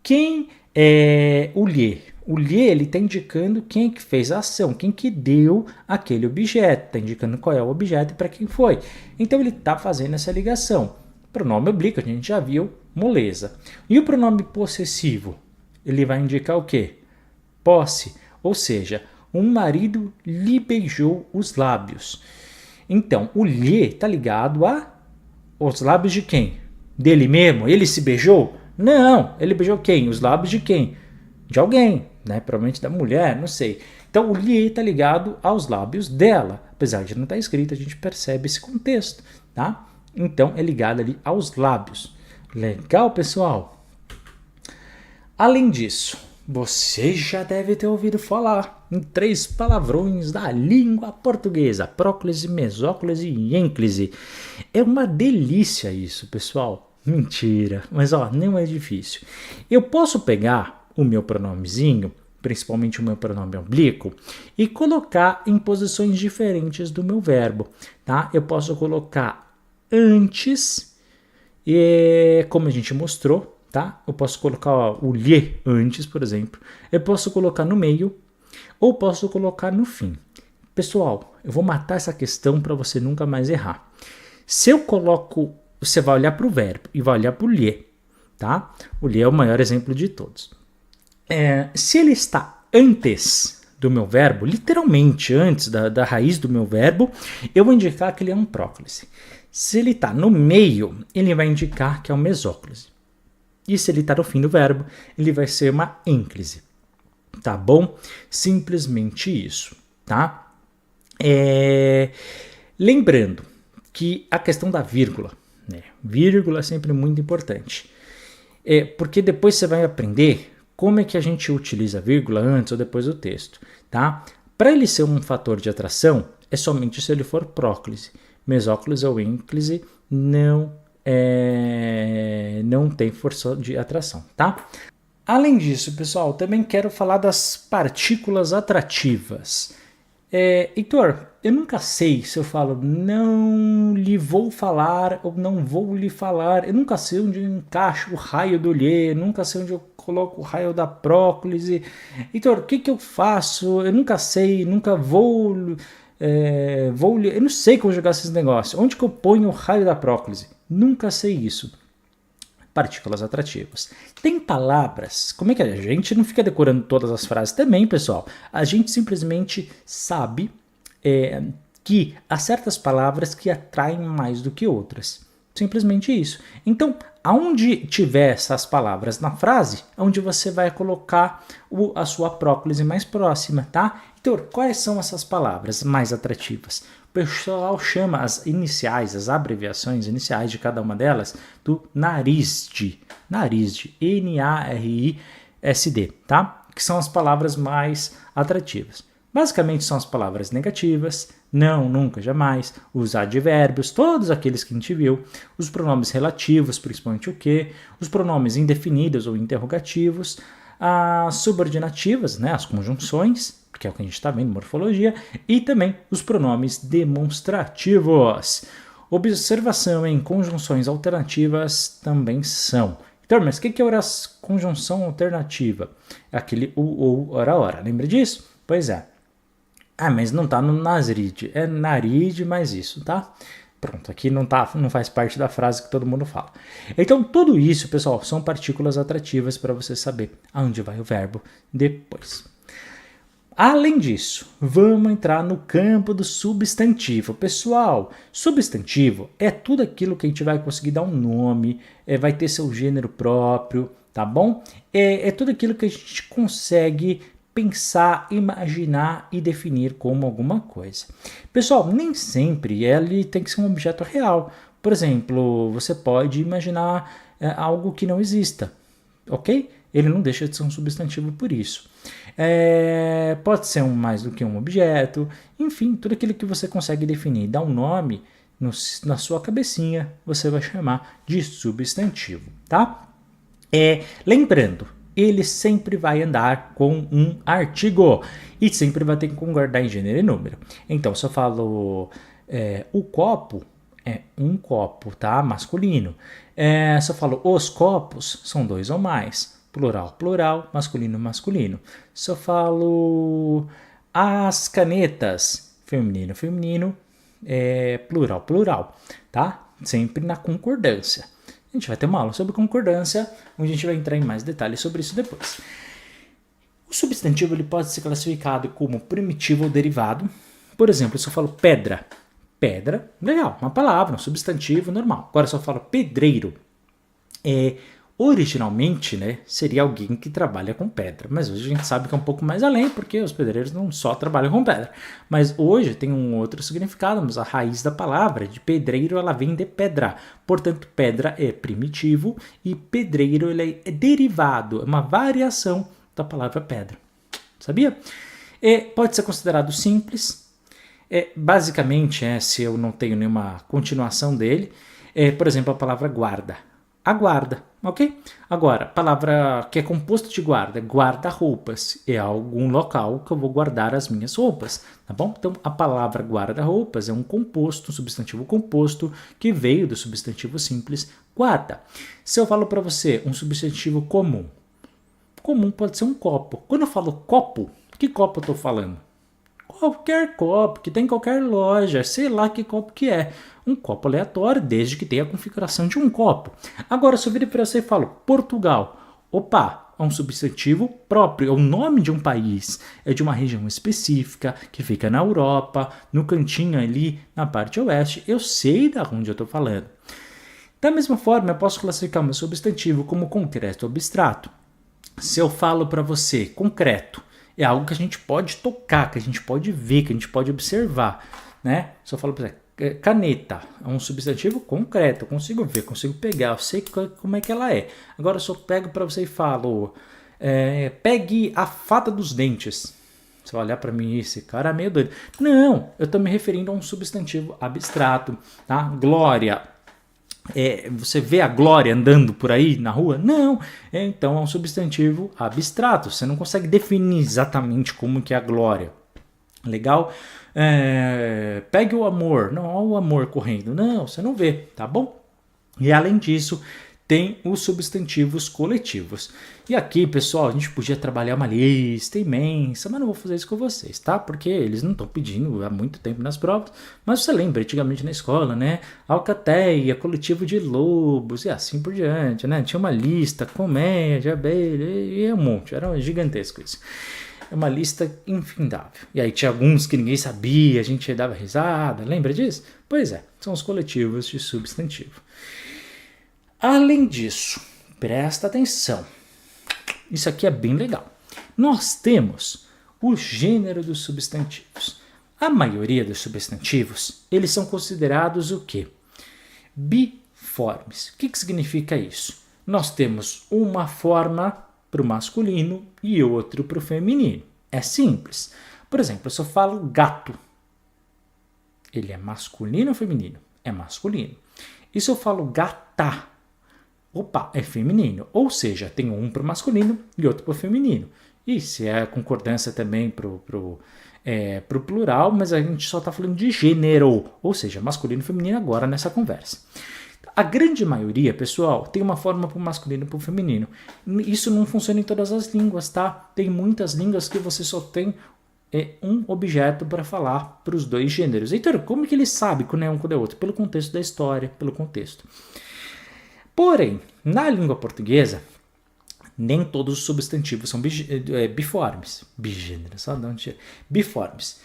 Quem é o lhe? O lhe, ele está indicando quem que fez a ação, quem que deu aquele objeto. Está indicando qual é o objeto e para quem foi. Então, ele está fazendo essa ligação. Pronome oblíquo, a gente já viu, moleza. E o pronome possessivo? Ele vai indicar o quê? Posse. Ou seja, um marido lhe beijou os lábios. Então, o lhe está ligado aos lábios de quem? Dele mesmo? Ele se beijou? Não, ele beijou quem? Os lábios de quem? De alguém, né? Provavelmente da mulher, não sei. Então, o lhe está ligado aos lábios dela. Apesar de não estar escrito, a gente percebe esse contexto, tá? Então, é ligado ali aos lábios. Legal, pessoal? Além disso, você já deve ter ouvido falar em 3 palavrões da língua portuguesa. Próclise, mesóclise e ênclise. É uma delícia isso, pessoal. Mentira, mas não é difícil. Eu posso pegar o meu pronomezinho, principalmente o meu pronome oblíquo, e colocar em posições diferentes do meu verbo, tá? Eu posso colocar antes, como a gente mostrou, tá? Eu posso colocar o lhe antes, por exemplo. Eu posso colocar no meio ou posso colocar no fim. Pessoal, eu vou matar essa questão para você nunca mais errar. Se eu coloco, você vai olhar para o verbo e vai olhar para o lhe, tá? O lhe é o maior exemplo de todos. Se ele está antes do meu verbo, literalmente antes da raiz do meu verbo, eu vou indicar que ele é um próclise. Se ele está no meio, ele vai indicar que é um mesóclise. E se ele está no fim do verbo, ele vai ser uma ênclise, tá bom? Simplesmente isso, tá? Lembrando que a questão da vírgula, né? Vírgula é sempre muito importante, porque depois você vai aprender como é que a gente utiliza a vírgula antes ou depois do texto, tá? Para ele ser um fator de atração, é somente se ele for próclise. Mesóclise ou ênclise não tem força de atração, tá? Além disso, pessoal, também quero falar das partículas atrativas. Heitor, eu nunca sei se eu falo não lhe vou falar ou não vou lhe falar. Eu nunca sei onde eu encaixo o raio do lhe, nunca sei onde eu coloco o raio da próclise. Heitor, o que eu faço? Eu nunca sei, nunca vou... eu não sei como jogar esses negócios. Onde que eu ponho o raio da próclise? Nunca sei isso. Partículas atrativas. Tem palavras, como é que a gente não fica decorando todas as frases também, pessoal? A gente simplesmente sabe que há certas palavras que atraem mais do que outras. Simplesmente isso. Então, aonde tiver essas palavras na frase, é onde você vai colocar a sua próclise mais próxima, tá? Então, quais são essas palavras mais atrativas? O pessoal chama as iniciais, as abreviações iniciais de cada uma delas do narisd, N-A-R-I-S-D, tá? Que são as palavras mais atrativas. Basicamente são as palavras negativas, não, nunca, jamais, os advérbios, todos aqueles que a gente viu, os pronomes relativos, principalmente o que, os pronomes indefinidos ou interrogativos, as subordinativas, né, as conjunções, que é o que a gente está vendo em morfologia, e também os pronomes demonstrativos. Observação em conjunções alternativas também são. Então, mas o que é conjunção alternativa? Aquele ou, ora. Lembra disso? Pois é. Mas não está no nasrid. É narid mais isso, tá? Pronto, aqui não faz parte da frase que todo mundo fala. Então, tudo isso, pessoal, são partículas atrativas para você saber aonde vai o verbo depois. Além disso, vamos entrar no campo do substantivo. Pessoal, substantivo é tudo aquilo que a gente vai conseguir dar um nome, vai ter seu gênero próprio, tá bom? É tudo aquilo que a gente consegue pensar, imaginar e definir como alguma coisa. Pessoal, nem sempre ele tem que ser um objeto real. Por exemplo, você pode imaginar algo que não exista, ok? Ele não deixa de ser um substantivo por isso. Pode ser mais do que um objeto, enfim, tudo aquilo que você consegue definir, dar um nome na sua cabecinha, você vai chamar de substantivo, tá? Lembrando, ele sempre vai andar com um artigo e sempre vai ter que concordar em gênero e número. Então, se eu falo o copo, é um copo, tá? Masculino. Se eu falo os copos, são dois ou mais. Plural, plural, masculino, masculino. Se eu falo as canetas, feminino, feminino, plural, plural, tá? Sempre na concordância. A gente vai ter uma aula sobre concordância, onde a gente vai entrar em mais detalhes sobre isso depois. O substantivo ele pode ser classificado como primitivo ou derivado. Por exemplo, se eu falo pedra, pedra, legal, uma palavra, um substantivo normal. Agora, se eu falo pedreiro, originalmente, né, seria alguém que trabalha com pedra, mas hoje a gente sabe que é um pouco mais além, porque os pedreiros não só trabalham com pedra, mas hoje tem um outro significado, mas a raiz da palavra de pedreiro ela vem de pedra, portanto pedra é primitivo e pedreiro ele é derivado, é uma variação da palavra pedra, sabia? Pode ser considerado simples, basicamente se eu não tenho nenhuma continuação dele, por exemplo a palavra guarda, a guarda, ok? Agora, palavra que é composto de guarda, guarda-roupas, é algum local que eu vou guardar as minhas roupas, tá bom? Então, a palavra guarda-roupas é um composto, um substantivo composto, que veio do substantivo simples guarda. Se eu falo para você um substantivo comum, comum pode ser um copo. Quando eu falo copo, que copo eu estou falando? Qualquer copo, que tem em qualquer loja, sei lá que copo que é. Um copo aleatório, desde que tenha a configuração de um copo. Agora, se eu viro para você e falo Portugal, opa, é um substantivo próprio, é o nome de um país, é de uma região específica, que fica na Europa, no cantinho ali, na parte oeste, eu sei de onde eu estou falando. Da mesma forma, eu posso classificar o meu substantivo como concreto ou abstrato. Se eu falo para você concreto, é algo que a gente pode tocar, que a gente pode ver, que a gente pode observar, né? Se eu falo para você, caneta é um substantivo concreto, eu consigo ver, consigo pegar, eu sei como é que ela é. Agora, se eu pego para você e falo, pegue a fada dos dentes. Você vai olhar para mim, esse cara é meio doido. Não, eu estou me referindo a um substantivo abstrato, tá? Glória. Você vê a glória andando por aí na rua? Não. Então é um substantivo abstrato. Você não consegue definir exatamente como que é a glória. Legal? Pegue o amor. Não, olha o amor correndo. Não, você não vê, tá bom? E além disso, tem os substantivos coletivos. E aqui, pessoal, a gente podia trabalhar uma lista imensa, mas não vou fazer isso com vocês, tá? Porque eles não estão pedindo há muito tempo nas provas. Mas você lembra, antigamente na escola, né? Alcateia, coletivo de lobos e assim por diante, né? Tinha uma lista, comédia, abelha e um monte. Era gigantesco isso. É uma lista infindável. E aí tinha alguns que ninguém sabia, a gente dava risada. Lembra disso? Pois é, são os coletivos de substantivo. Além disso, presta atenção, isso aqui é bem legal. Nós temos o gênero dos substantivos. A maioria dos substantivos, eles são considerados o quê? Biformes. O que significa isso? Nós temos uma forma para o masculino e outro para o feminino. É simples. Por exemplo, se eu falo gato, ele é masculino ou feminino? É masculino. E se eu falo gata? Opa, é feminino. Ou seja, tem um para o masculino e outro para o feminino. E se é concordância também para o plural, mas a gente só está falando de gênero. Ou seja, masculino e feminino agora nessa conversa. A grande maioria, pessoal, tem uma forma para o masculino e para o feminino. Isso não funciona em todas as línguas, tá? Tem muitas línguas que você só tem um objeto para falar para os dois gêneros. Então, como que ele sabe quando é um quando é outro? Pelo contexto da história, pelo contexto. Porém, na língua portuguesa, nem todos os substantivos são biformes. Bigêneros, só de onde biformes.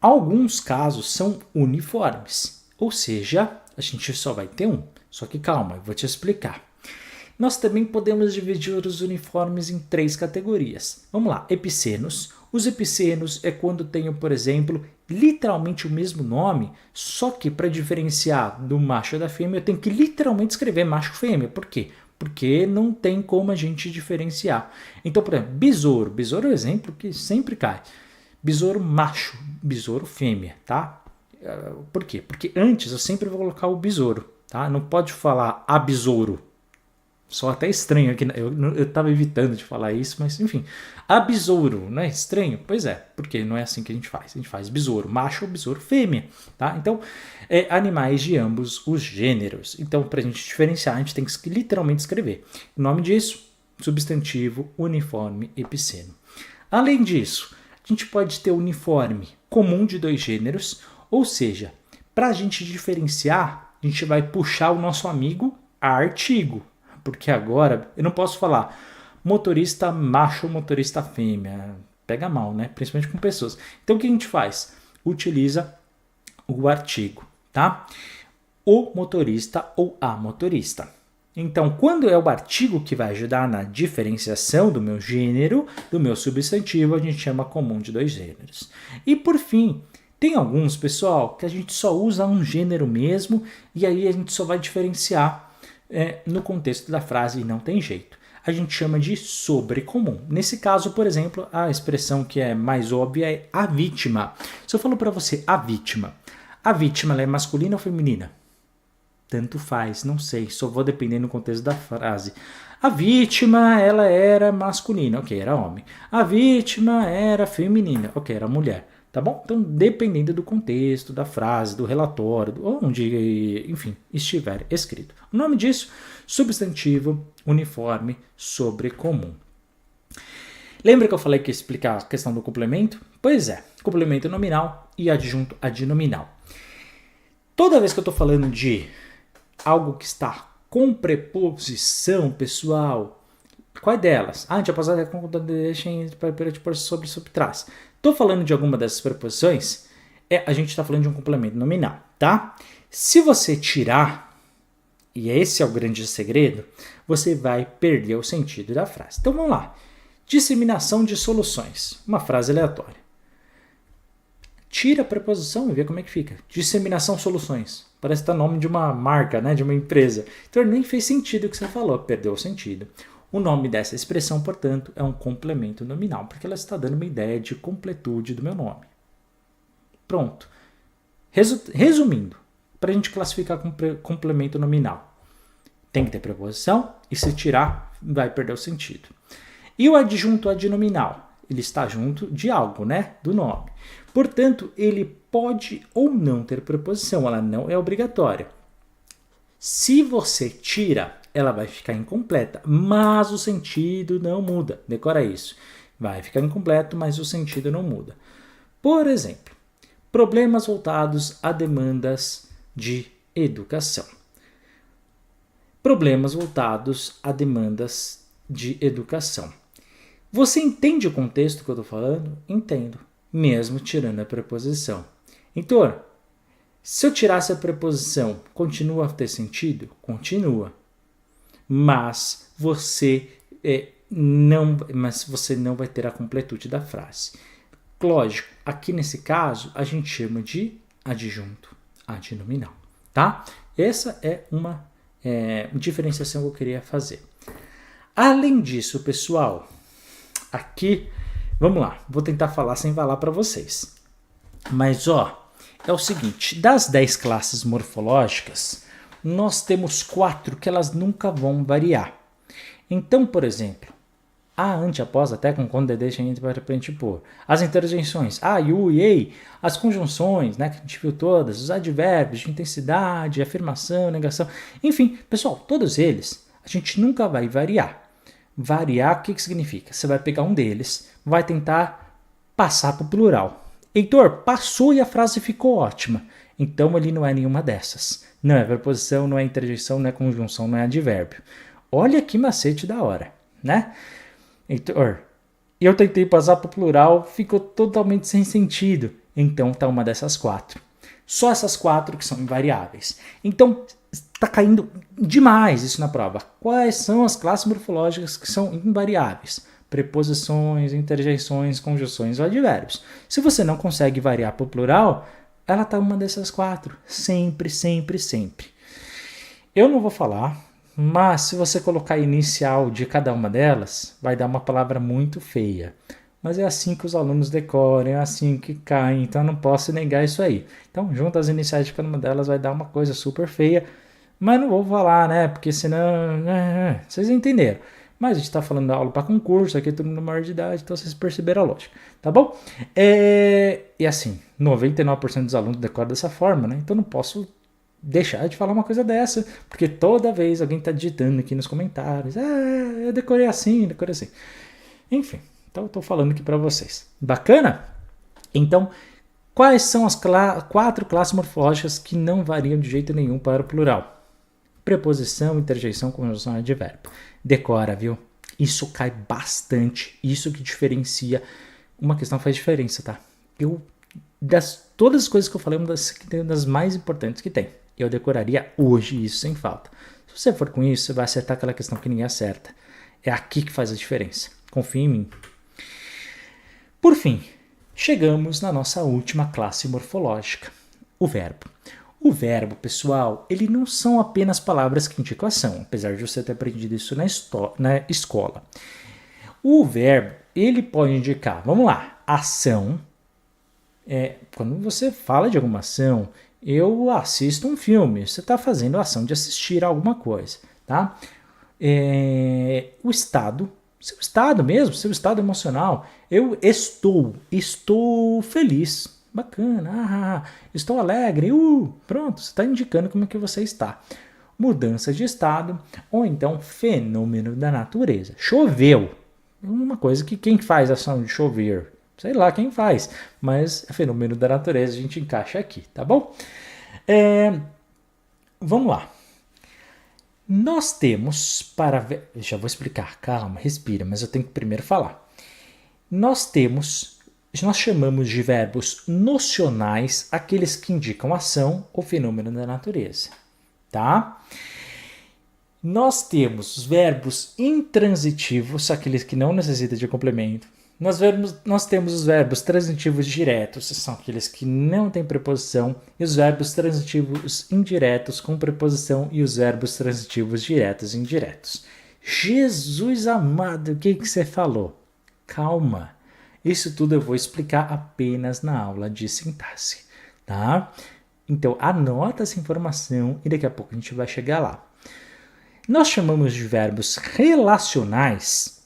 Alguns casos são uniformes, ou seja, a gente só vai ter um. Só que calma, eu vou te explicar. Nós também podemos dividir os uniformes em 3 categorias. Vamos lá, epicenos. Os epicenos é quando tenho, por exemplo, literalmente o mesmo nome, só que para diferenciar do macho e da fêmea, eu tenho que literalmente escrever macho e fêmea. Por quê? Porque não tem como a gente diferenciar. Então, por exemplo, besouro. Besouro é um exemplo que sempre cai. Besouro macho, besouro fêmea, tá? Por quê? Porque antes eu sempre vou colocar o besouro, tá? Não pode falar a besouro. Só até estranho aqui, eu estava evitando de falar isso, mas enfim. A besouro, não é estranho? Pois é, porque não é assim que a gente faz. A gente faz besouro macho ou besouro fêmea, tá? Então, animais de ambos os gêneros. Então, para a gente diferenciar, a gente tem que literalmente escrever. O nome disso, substantivo, uniforme, epiceno. Além disso, a gente pode ter uniforme comum de 2 gêneros, ou seja, para a gente diferenciar, a gente vai puxar o nosso amigo artigo. Porque agora eu não posso falar motorista macho ou motorista fêmea. Pega mal, né? Principalmente com pessoas. Então o que a gente faz? Utiliza o artigo, tá? O motorista ou a motorista. Então, quando é o artigo que vai ajudar na diferenciação do meu gênero, do meu substantivo, a gente chama comum de 2 gêneros. E por fim, tem alguns, pessoal, que a gente só usa um gênero mesmo e aí a gente só vai diferenciar no contexto da frase e não tem jeito. A gente chama de sobrecomum. Nesse caso, por exemplo, a expressão que é mais óbvia é a vítima. Se eu falo para você a vítima ela é masculina ou feminina? Tanto faz, não sei, só vou depender no contexto da frase. A vítima, ela era masculina, ok, era homem. A vítima era feminina, ok, era mulher. Tá bom? Então, dependendo do contexto, da frase, do relatório, onde, enfim, estiver escrito. O nome disso, substantivo, uniforme, sobrecomum. Lembra que eu falei que ia explicar a questão do complemento? Pois é, complemento nominal e adjunto adnominal. Toda vez que eu estou falando de algo que está com preposição, pessoal, qual delas? A gente vai passar para te pôr sobre trás. Estou falando de alguma dessas preposições, a gente está falando de um complemento nominal, tá? Se você tirar e esse é o grande segredo, você vai perder o sentido da frase. Então vamos lá. Disseminação de soluções. Uma frase aleatória. Tira a preposição e vê como é que fica. Disseminação soluções. Parece que tá nome de uma marca, né? De uma empresa. Então nem fez sentido o que você falou, perdeu o sentido. O nome dessa expressão, portanto, é um complemento nominal, porque ela está dando uma ideia de completude do meu nome. Pronto. Resumindo, para a gente classificar como complemento nominal, tem que ter preposição e se tirar, vai perder o sentido. E o adjunto adnominal? Ele está junto de algo, né? Do nome. Portanto, ele pode ou não ter preposição, ela não é obrigatória. Se você tira, ela vai ficar incompleta, mas o sentido não muda. Decora isso. Vai ficar incompleto, mas o sentido não muda. Por exemplo, problemas voltados a demandas de educação. Problemas voltados a demandas de educação. Você entende o contexto que eu estou falando? Entendo, mesmo tirando a preposição. Heitor, se eu tirasse a preposição, continua a ter sentido? Continua. Mas você não vai ter a completude da frase. Lógico, aqui nesse caso, a gente chama de adjunto adnominal, tá? Essa é uma diferenciação que eu queria fazer. Além disso, pessoal, aqui, vamos lá, vou tentar falar sem falar para vocês. Mas, é o seguinte, das 10 classes morfológicas, nós temos 4 que elas nunca vão variar. Então, por exemplo, a, ante, após, até, com, quando, deixa, entre, para, frente, por. As interjeições, a, u e ei. As conjunções, né, que a gente viu todas. Os advérbios de intensidade, afirmação, negação. Enfim, pessoal, todos eles, a gente nunca vai variar. Variar, o que significa? Você vai pegar um deles, vai tentar passar para o plural. Heitor, passou e a frase ficou ótima. Então, ele não é nenhuma dessas. Não é preposição, não é interjeição, não é conjunção, não é advérbio. Olha que macete da hora, né? Heitor, eu tentei passar para o plural, ficou totalmente sem sentido. Então, tá uma dessas 4. Só essas 4 que são invariáveis. Então, está caindo demais isso na prova. Quais são as classes morfológicas que são invariáveis? Preposições, interjeições, conjunções ou advérbios. Se você não consegue variar para o plural, ela está uma dessas 4. Sempre, sempre, sempre. Eu não vou falar, mas se você colocar a inicial de cada uma delas, vai dar uma palavra muito feia. Mas é assim que os alunos decoram, é assim que caem, então eu não posso negar isso aí. Então, junta as iniciais de cada uma delas, vai dar uma coisa super feia, mas não vou falar, né? Porque senão... vocês entenderam. Mas a gente está falando da aula para concurso, aqui todo mundo maior de idade, então vocês perceberam a lógica, tá bom? E assim, 99% dos alunos decoram dessa forma, né? Então não posso deixar de falar uma coisa dessa, porque toda vez alguém está digitando aqui nos comentários, eu decorei assim, decorei assim. Enfim, então eu estou falando aqui para vocês. Bacana? Então, quais são as 4 classes morfológicas que não variam de jeito nenhum para o plural? Preposição, interjeição, conjunção e advérbio. Decora, viu? Isso cai bastante. Isso que diferencia. Uma questão faz diferença, tá? Todas as coisas que eu falei, uma das mais importantes que tem. Eu decoraria hoje isso sem falta. Se você for com isso, você vai acertar aquela questão que ninguém acerta. É aqui que faz a diferença. Confia em mim. Por fim, chegamos na nossa última classe morfológica, o verbo. O verbo, pessoal, ele não são apenas palavras que indicam ação, apesar de você ter aprendido isso na escola. O verbo, ele pode indicar, vamos lá, ação. Quando você fala de alguma ação, eu assisto um filme, você está fazendo a ação de assistir a alguma coisa, tá? O estado, seu estado mesmo, seu estado emocional, eu estou feliz. Bacana, estou alegre, pronto, você está indicando como é que você está. Mudança de estado, ou então fenômeno da natureza. Choveu, uma coisa que quem faz a ação de chover, sei lá quem faz, mas é fenômeno da natureza, a gente encaixa aqui, tá bom? Vamos lá. Nós temos já vou explicar, calma, respira, mas eu tenho que primeiro falar. Nós chamamos de verbos nocionais aqueles que indicam ação ou fenômeno da natureza, tá? Nós temos os verbos intransitivos, aqueles que não necessitam de complemento. Nós temos os verbos transitivos diretos, são aqueles que não têm preposição, e os verbos transitivos indiretos com preposição e os verbos transitivos diretos e indiretos. Jesus amado, o que você falou? Calma, isso tudo eu vou explicar apenas na aula de sintaxe, tá? Então anota essa informação e daqui a pouco a gente vai chegar lá. Nós chamamos de verbos relacionais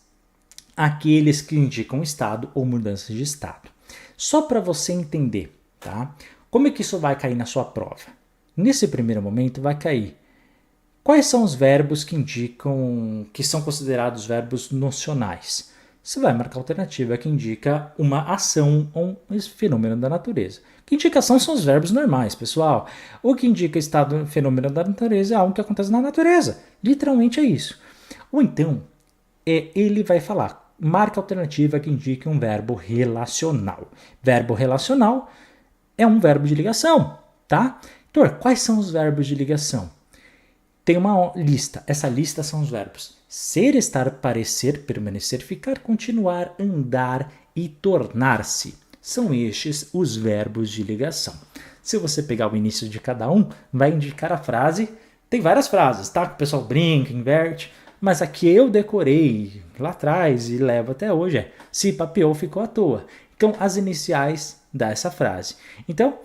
aqueles que indicam estado ou mudança de estado. Só para você entender, tá? Como é que isso vai cair na sua prova? Nesse primeiro momento vai cair. Quais são os verbos que indicam, que são considerados verbos nocionais? Você vai marcar a alternativa que indica uma ação ou um fenômeno da natureza. Que indicação são os verbos normais, pessoal. O que indica estado, fenômeno da natureza é algo que acontece na natureza. Literalmente é isso. Ou então, ele vai falar, marca a alternativa que indique um verbo relacional. Verbo relacional é um verbo de ligação, tá? Então, quais são os verbos de ligação? Tem uma lista. Essa lista são os verbos ser, estar, parecer, permanecer, ficar, continuar, andar e tornar-se. São estes os verbos de ligação. Se você pegar o início de cada um, vai indicar a frase. Tem várias frases, tá? O pessoal brinca, inverte. Mas aqui eu decorei lá atrás e levo até hoje se papeou, ficou à toa. Então, as iniciais dessa frase. Então,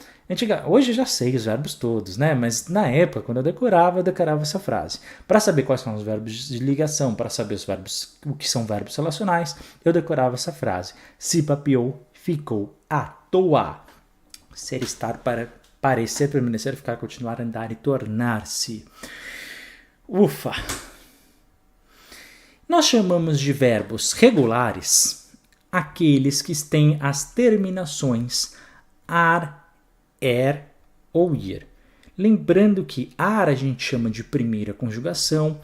hoje eu já sei os verbos todos, né? Mas na época, quando eu decorava essa frase. Para saber quais são os verbos de ligação, para saber o que são verbos relacionais, eu decorava essa frase. Se papeou, ficou à toa. Ser, estar, parecer, permanecer, ficar, continuar, andar e tornar-se. Ufa! Nós chamamos de verbos regulares aqueles que têm as terminações ar, ou ir. Lembrando que ar a gente chama de primeira conjugação,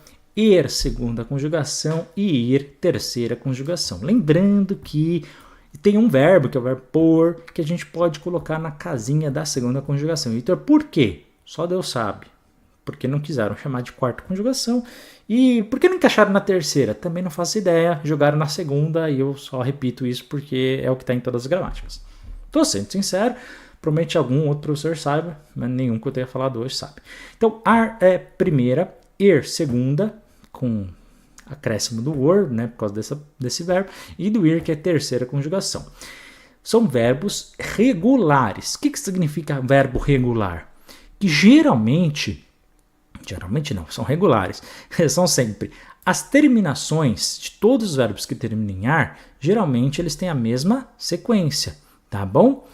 segunda conjugação e ir terceira conjugação. Lembrando que tem um verbo, que é o verbo por, que a gente pode colocar na casinha da segunda conjugação. Então, por quê? Só Deus sabe. Porque não quiseram chamar de quarta conjugação. E por que não encaixaram na terceira? Também não faço ideia. Jogaram na segunda e eu só repito isso porque é o que está em todas as gramáticas. Estou sendo sincero, provavelmente algum outro professor saiba, mas nenhum que eu tenha falado hoje sabe. Então, ar é primeira, segunda, com acréscimo do word, né, por causa desse verbo, e do ir, que é terceira conjugação. São verbos regulares. O que significa verbo regular? Que geralmente não, são regulares, são sempre. As terminações de todos os verbos que terminam em ar, geralmente eles têm a mesma sequência, tá bom?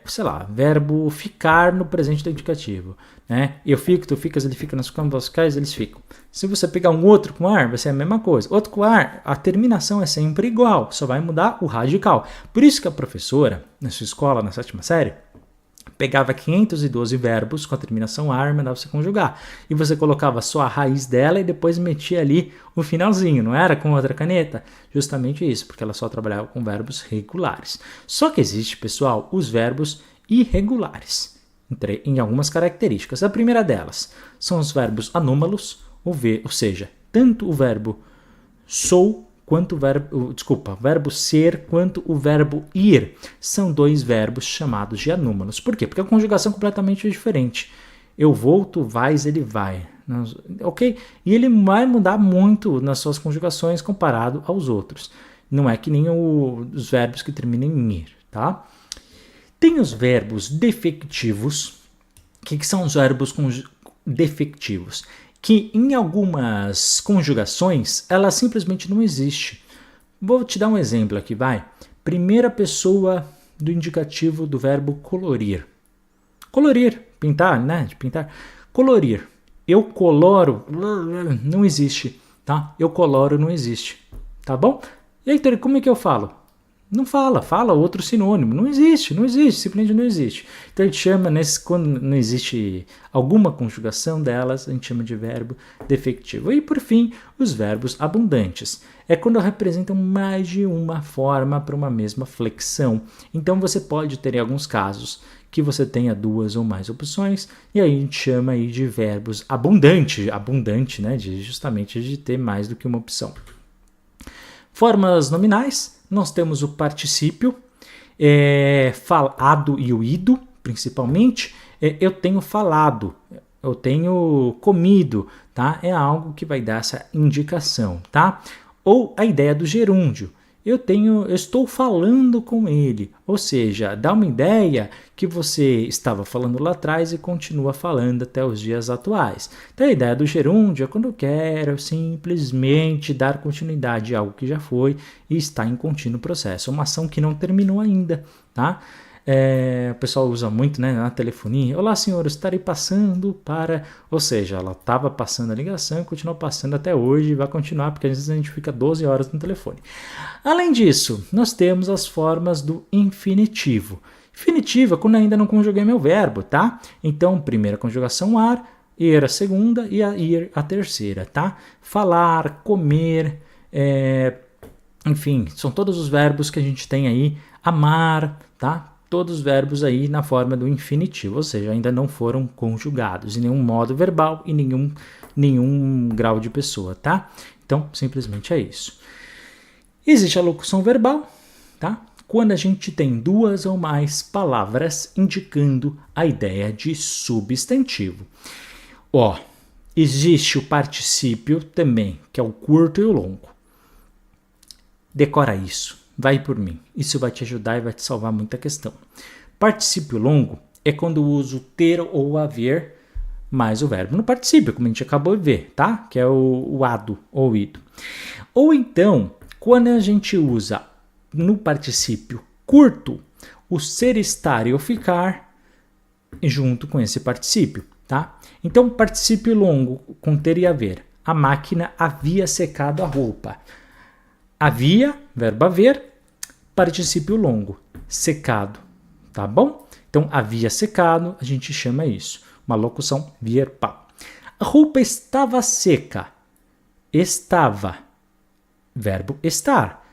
Sei lá, verbo ficar no presente do indicativo, né? Eu fico, tu ficas, ele fica, nas vocais, eles ficam. Se você pegar um outro com ar, vai ser a mesma coisa. Outro com ar, a terminação é sempre igual, só vai mudar o radical. Por isso que a professora, na sua escola, na 7ª série, pegava 512 verbos com a terminação ar, mandava você conjugar. E você colocava só a raiz dela e depois metia ali o finalzinho, não era com outra caneta? Justamente isso, porque ela só trabalhava com verbos regulares. Só que existe, pessoal, os verbos irregulares, em algumas características. A primeira delas são os verbos anômalos, ou seja, tanto o verbo sou quanto o verbo ser, quanto o verbo ir. São dois verbos chamados de anômalos. Por quê? Porque a conjugação é completamente diferente. Eu vou, tu vais, ele vai. Ok? E ele vai mudar muito nas suas conjugações comparado aos outros. Não é que nem os verbos que terminam em ir, tá? Tem os verbos defectivos. O que são os verbos defectivos? Que em algumas conjugações ela simplesmente não existe. Vou te dar um exemplo aqui, vai. Primeira pessoa do indicativo do verbo colorir. Colorir, pintar, né? De pintar. Colorir. Eu coloro, não existe, tá? Eu coloro não existe, tá bom? E aí, como é que eu falo? Não fala outro sinônimo. Não existe, simplesmente não existe. Então a gente chama, quando não existe alguma conjugação delas, a gente chama de verbo defectivo. E por fim, os verbos abundantes. É quando representam mais de uma forma para uma mesma flexão. Então você pode ter em alguns casos que você tenha 2 ou mais opções, e aí a gente chama aí de verbos abundante, né, justamente de ter mais do que uma opção. Formas nominais, nós temos o particípio, falado e o ido, principalmente. Eu tenho falado, eu tenho comido, tá? É algo que vai dar essa indicação, tá? Ou a ideia do gerúndio. Eu estou falando com ele, ou seja, dá uma ideia que você estava falando lá atrás e continua falando até os dias atuais. Então a ideia do gerúndio é quando eu quero simplesmente dar continuidade a algo que já foi e está em contínuo processo, uma ação que não terminou ainda, tá? O pessoal usa muito, né, na telefonia. Olá, senhor, estarei passando para... Ou seja, ela estava passando a ligação e continuou passando até hoje e vai continuar, porque às vezes a gente fica 12 horas no telefone. Além disso, nós temos as formas do infinitivo. Infinitivo é quando ainda não conjuguei meu verbo, tá? Então, primeira conjugação ar, ir a segunda e ir a terceira, tá? Falar, comer, enfim, são todos os verbos que a gente tem aí. Amar, tá? Todos os verbos aí na forma do infinitivo, ou seja, ainda não foram conjugados em nenhum modo verbal e nenhum grau de pessoa, tá? Então, simplesmente é isso. Existe a locução verbal, tá? Quando a gente tem 2 ou mais palavras indicando a ideia de substantivo. Existe o particípio também, que é o curto e o longo. Decora isso. Vai por mim. Isso vai te ajudar e vai te salvar muita questão. Particípio longo é quando eu uso ter ou haver mais o verbo no particípio, como a gente acabou de ver, tá? Que é o ado ou ido. Ou então, quando a gente usa no particípio curto, o ser, estar e o ficar junto com esse particípio, tá? Então, particípio longo com ter e haver. A máquina havia secado a roupa. Havia, verbo haver, particípio longo, secado, tá bom? Então, havia secado, a gente chama isso, uma locução verbal. A roupa estava seca, estava, verbo estar.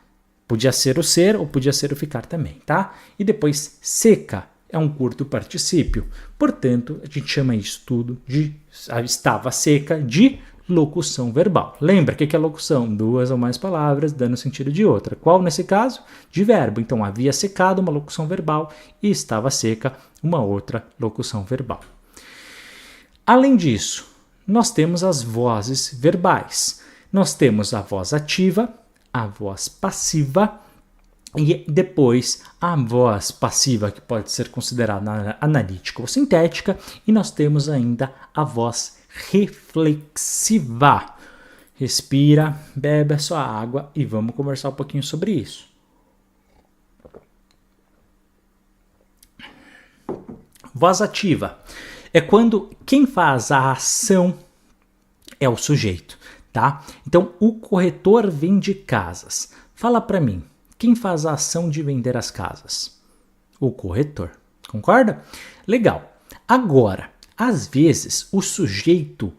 Podia ser o ser ou podia ser o ficar também, tá? E depois, seca, é um curto particípio. Portanto, a gente chama isso tudo de estava seca de locução verbal. Lembra o que é locução? 2 ou mais palavras dando sentido de outra. Qual nesse caso? De verbo. Então, havia secado, uma locução verbal, e estava seca, uma outra locução verbal. Além disso, nós temos as vozes verbais. Nós temos a voz ativa, a voz passiva e depois a voz passiva, que pode ser considerada analítica ou sintética, e nós temos ainda a voz reflexiva. Respira, bebe a sua água e vamos conversar um pouquinho sobre isso. Voz ativa é quando quem faz a ação é o sujeito, tá? Então, o corretor vende casas. Fala para mim, quem faz a ação de vender as casas? O corretor. Concorda? Legal. Agora, às vezes, o sujeito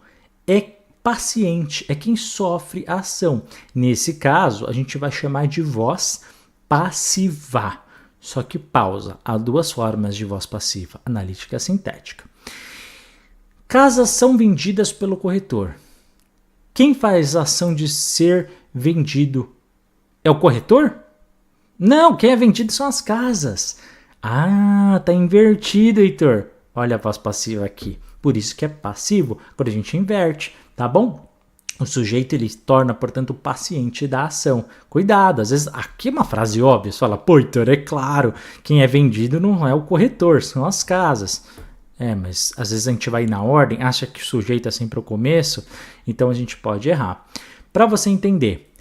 é paciente, é quem sofre a ação. Nesse caso, a gente vai chamar de voz passiva. Só que pausa. Há 2 formas de voz passiva, analítica e sintética. Casas são vendidas pelo corretor. Quem faz a ação de ser vendido é o corretor? Não, quem é vendido são as casas. Ah, tá invertido, Heitor. Olha a voz passiva aqui. Por isso que é passivo, quando a gente inverte, tá bom? O sujeito, ele torna, portanto, o paciente da ação. Cuidado, às vezes, aqui é uma frase óbvia, você fala, pô, Heitor, é claro, quem é vendido não é o corretor, são as casas. Mas às vezes a gente vai na ordem, acha que o sujeito é sempre o começo, então a gente pode errar. Para você entender,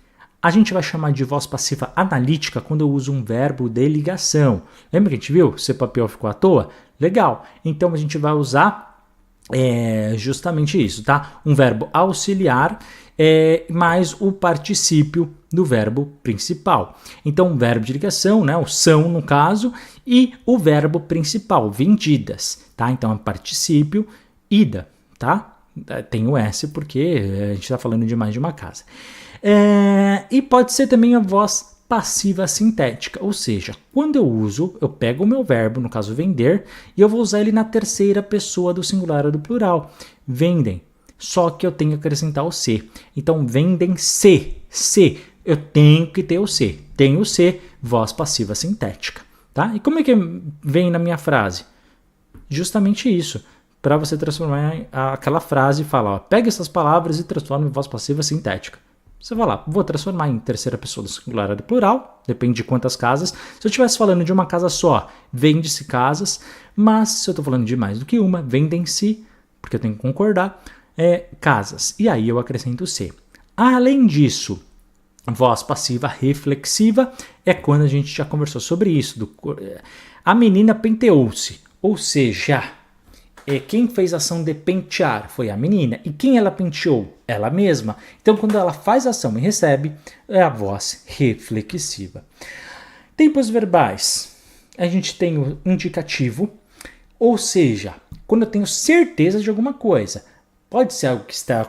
a gente vai chamar de voz passiva analítica quando eu uso um verbo de ligação. Lembra que a gente viu? Seu papel ficou à toa? Legal. Então a gente vai usar justamente isso, tá? Um verbo auxiliar mais o particípio do verbo principal. Então, o verbo de ligação, né? O são, no caso, e o verbo principal, vendidas, tá? Então, é particípio, ida, tá? Tem o S porque a gente está falando de mais de uma casa. E pode ser também a voz passiva sintética, ou seja, quando eu uso, eu pego o meu verbo, no caso vender, e eu vou usar ele na terceira pessoa do singular ou do plural. Vendem, só que eu tenho que acrescentar o se. Então, vendem-se, se. Eu tenho que ter o se. Tenho o se, voz passiva sintética. Tá? E como é que vem na minha frase? Justamente isso. Para você transformar aquela frase e falar, ó, pega essas palavras e transforma em voz passiva sintética. Você vai lá, vou transformar em terceira pessoa do singular ou do plural, depende de quantas casas. Se eu estivesse falando de uma casa só, vende-se casas, mas se eu estou falando de mais do que uma, vendem-se, porque eu tenho que concordar, casas. E aí eu acrescento o se. Além disso, voz passiva reflexiva é quando a gente já conversou sobre isso. A menina penteou-se, ou seja, quem fez a ação de pentear foi a menina. E quem ela penteou? Ela mesma. Então, quando ela faz a ação e recebe, é a voz reflexiva. Tempos verbais. A gente tem o indicativo, ou seja, quando eu tenho certeza de alguma coisa. Pode ser algo que está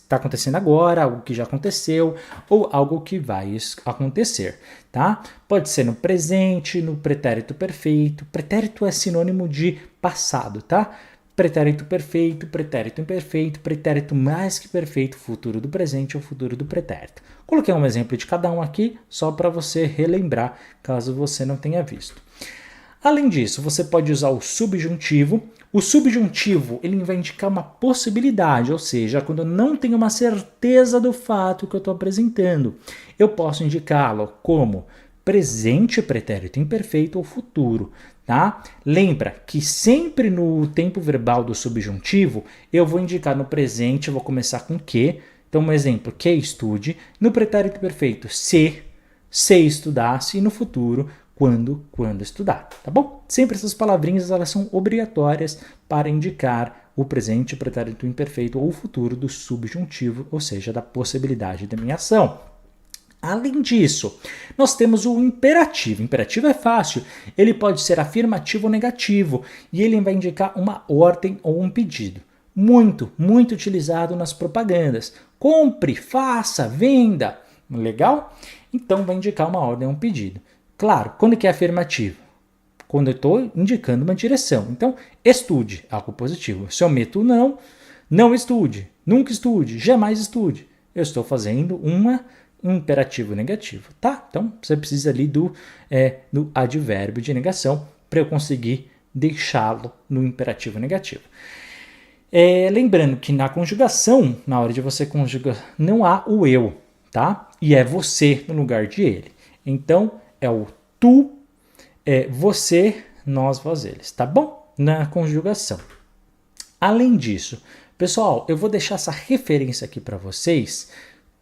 acontecendo agora, algo que já aconteceu, ou algo que vai acontecer, tá? Pode ser no presente, no pretérito perfeito. Pretérito é sinônimo de passado, tá? Pretérito perfeito, pretérito imperfeito, pretérito mais que perfeito, futuro do presente ou futuro do pretérito. Coloquei um exemplo de cada um aqui, só para você relembrar, caso você não tenha visto. Além disso, você pode usar o subjuntivo. O subjuntivo ele vai indicar uma possibilidade, ou seja, quando eu não tenho uma certeza do fato que eu estou apresentando, eu posso indicá-lo como presente, pretérito imperfeito ou futuro. Tá? Lembra que sempre no tempo verbal do subjuntivo, eu vou indicar no presente, eu vou começar com que. Então, um exemplo, que estude. No pretérito perfeito, se estudasse. E no futuro, quando estudar, tá bom? Sempre essas palavrinhas elas são obrigatórias para indicar o presente, o pretérito imperfeito ou o futuro do subjuntivo, ou seja, da possibilidade da minha ação. Além disso, nós temos o imperativo. O imperativo é fácil, ele pode ser afirmativo ou negativo e ele vai indicar uma ordem ou um pedido. Muito utilizado nas propagandas. Compre, faça, venda. Legal? Então vai indicar uma ordem ou um pedido. Claro, quando que é afirmativo? Quando eu estou indicando uma direção. Então, estude, algo positivo. Se eu meto não estude, nunca estude, jamais estude. Eu estou fazendo um imperativo negativo, tá? Então, você precisa ali do advérbio de negação para eu conseguir deixá-lo no imperativo negativo. Lembrando que na conjugação, na hora de você conjugar, não há o eu, tá? E é você no lugar de ele. Então, é o tu, você, nós, vós, eles, tá bom? Na conjugação. Além disso, pessoal, eu vou deixar essa referência aqui para vocês,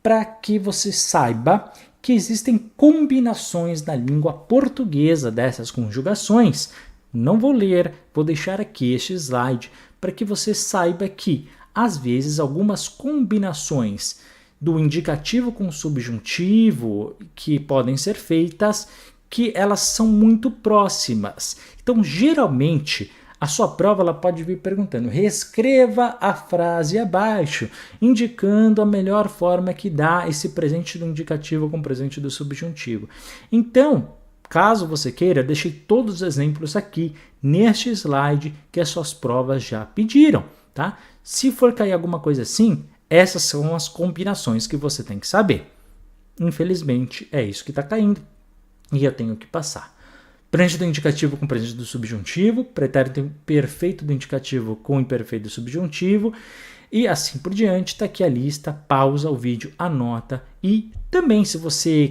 para que você saiba que existem combinações na língua portuguesa dessas conjugações. Não vou ler, vou deixar aqui este slide para que você saiba que, às vezes, algumas combinações do indicativo com o subjuntivo que podem ser feitas, que elas são muito próximas. Então, geralmente, a sua prova ela pode vir perguntando, reescreva a frase abaixo, indicando a melhor forma que dá esse presente do indicativo com o presente do subjuntivo. Então, caso você queira, eu deixei todos os exemplos aqui neste slide que as suas provas já pediram, tá? Se for cair alguma coisa assim, essas são as combinações que você tem que saber. Infelizmente, é isso que está caindo e eu tenho que passar. Presente do indicativo com presente do subjuntivo, pretérito perfeito do indicativo com imperfeito do subjuntivo e assim por diante. Está aqui a lista, pausa o vídeo, anota e também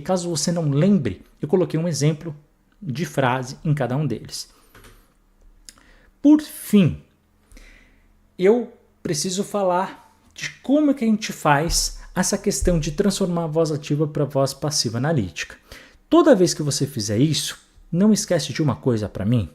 caso você não lembre, eu coloquei um exemplo de frase em cada um deles. Por fim, eu preciso falar de como é que a gente faz essa questão de transformar a voz ativa para voz passiva analítica. Toda vez que você fizer isso, não esquece de uma coisa para mim.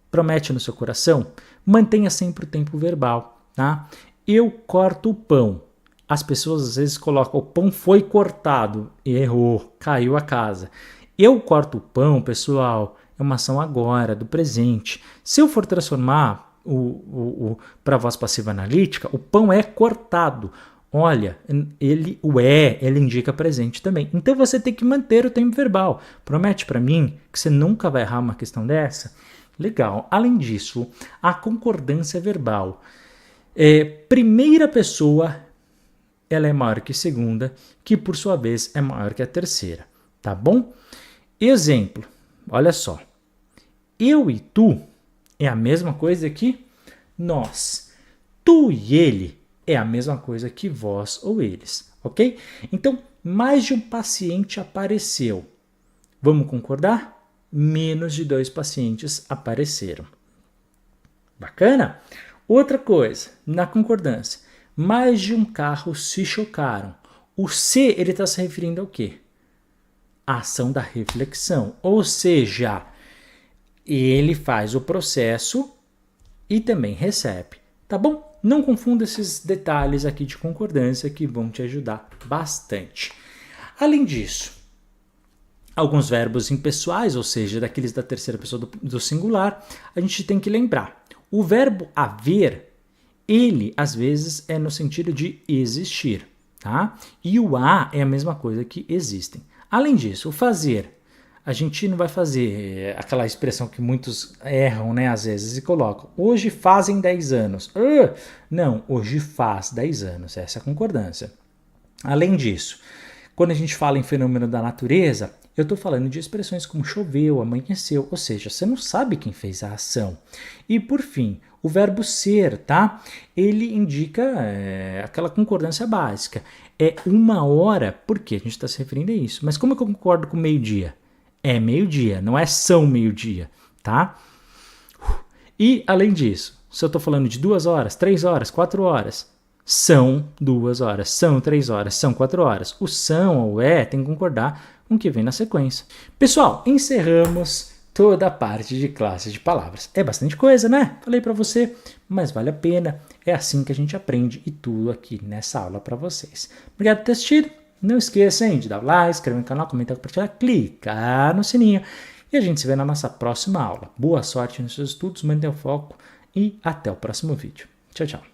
Promete no seu coração, mantenha sempre o tempo verbal, tá? Eu corto o pão. As pessoas às vezes colocam o pão foi cortado, errou, caiu a casa. Eu corto o pão, pessoal, é uma ação agora, do presente. Se eu for transformar para a voz passiva analítica, o pão é cortado. olha, ele indica presente também. Então você tem que manter o tempo verbal. Promete para mim que você nunca vai errar uma questão dessa? Legal. Além disso, a concordância verbal. Primeira pessoa, ela é maior que segunda, que por sua vez é maior que a terceira. Tá bom? Exemplo. Olha só. Eu e tu é a mesma coisa que nós. Tu e ele é a mesma coisa que vós ou eles, ok? Então, mais de um paciente apareceu. Vamos concordar? Menos de 2 pacientes apareceram. Bacana? Outra coisa, na concordância, mais de um carro se chocaram. O se, ele está se referindo ao quê? A ação da reflexão, ou seja, ele faz o processo e também recebe, tá bom? Não confunda esses detalhes aqui de concordância que vão te ajudar bastante. Além disso, alguns verbos impessoais, ou seja, daqueles da terceira pessoa do singular, a gente tem que lembrar. O verbo haver, ele às vezes é no sentido de existir, tá? E o a é a mesma coisa que existem. Além disso, o fazer, a gente não vai fazer aquela expressão que muitos erram, né, às vezes, e colocam. Hoje fazem 10 anos. Não, hoje faz 10 anos. Essa é a concordância. Além disso, quando a gente fala em fenômeno da natureza, eu estou falando de expressões como choveu, amanheceu, ou seja, você não sabe quem fez a ação. E por fim, o verbo ser, tá? Ele indica aquela concordância básica. É 1h, por quê? A gente está se referindo a isso. Mas como é que eu concordo com meio-dia? É meio-dia, não é são meio-dia, tá? E, além disso, se eu estou falando de 2 horas, 3 horas, 4 horas, são 2 horas, são 3 horas, são 4 horas. O são ou tem que concordar com o que vem na sequência. Pessoal, encerramos toda a parte de classes de palavras. É bastante coisa, né? Falei para você, mas vale a pena. É assim que a gente aprende e tudo aqui nessa aula para vocês. Obrigado por ter assistido. Não esqueça, hein, de dar o like, inscrever no canal, comentar, compartilhar, clicar no sininho. E a gente se vê na nossa próxima aula. Boa sorte nos seus estudos, mantenha o foco e até o próximo vídeo. Tchau, tchau.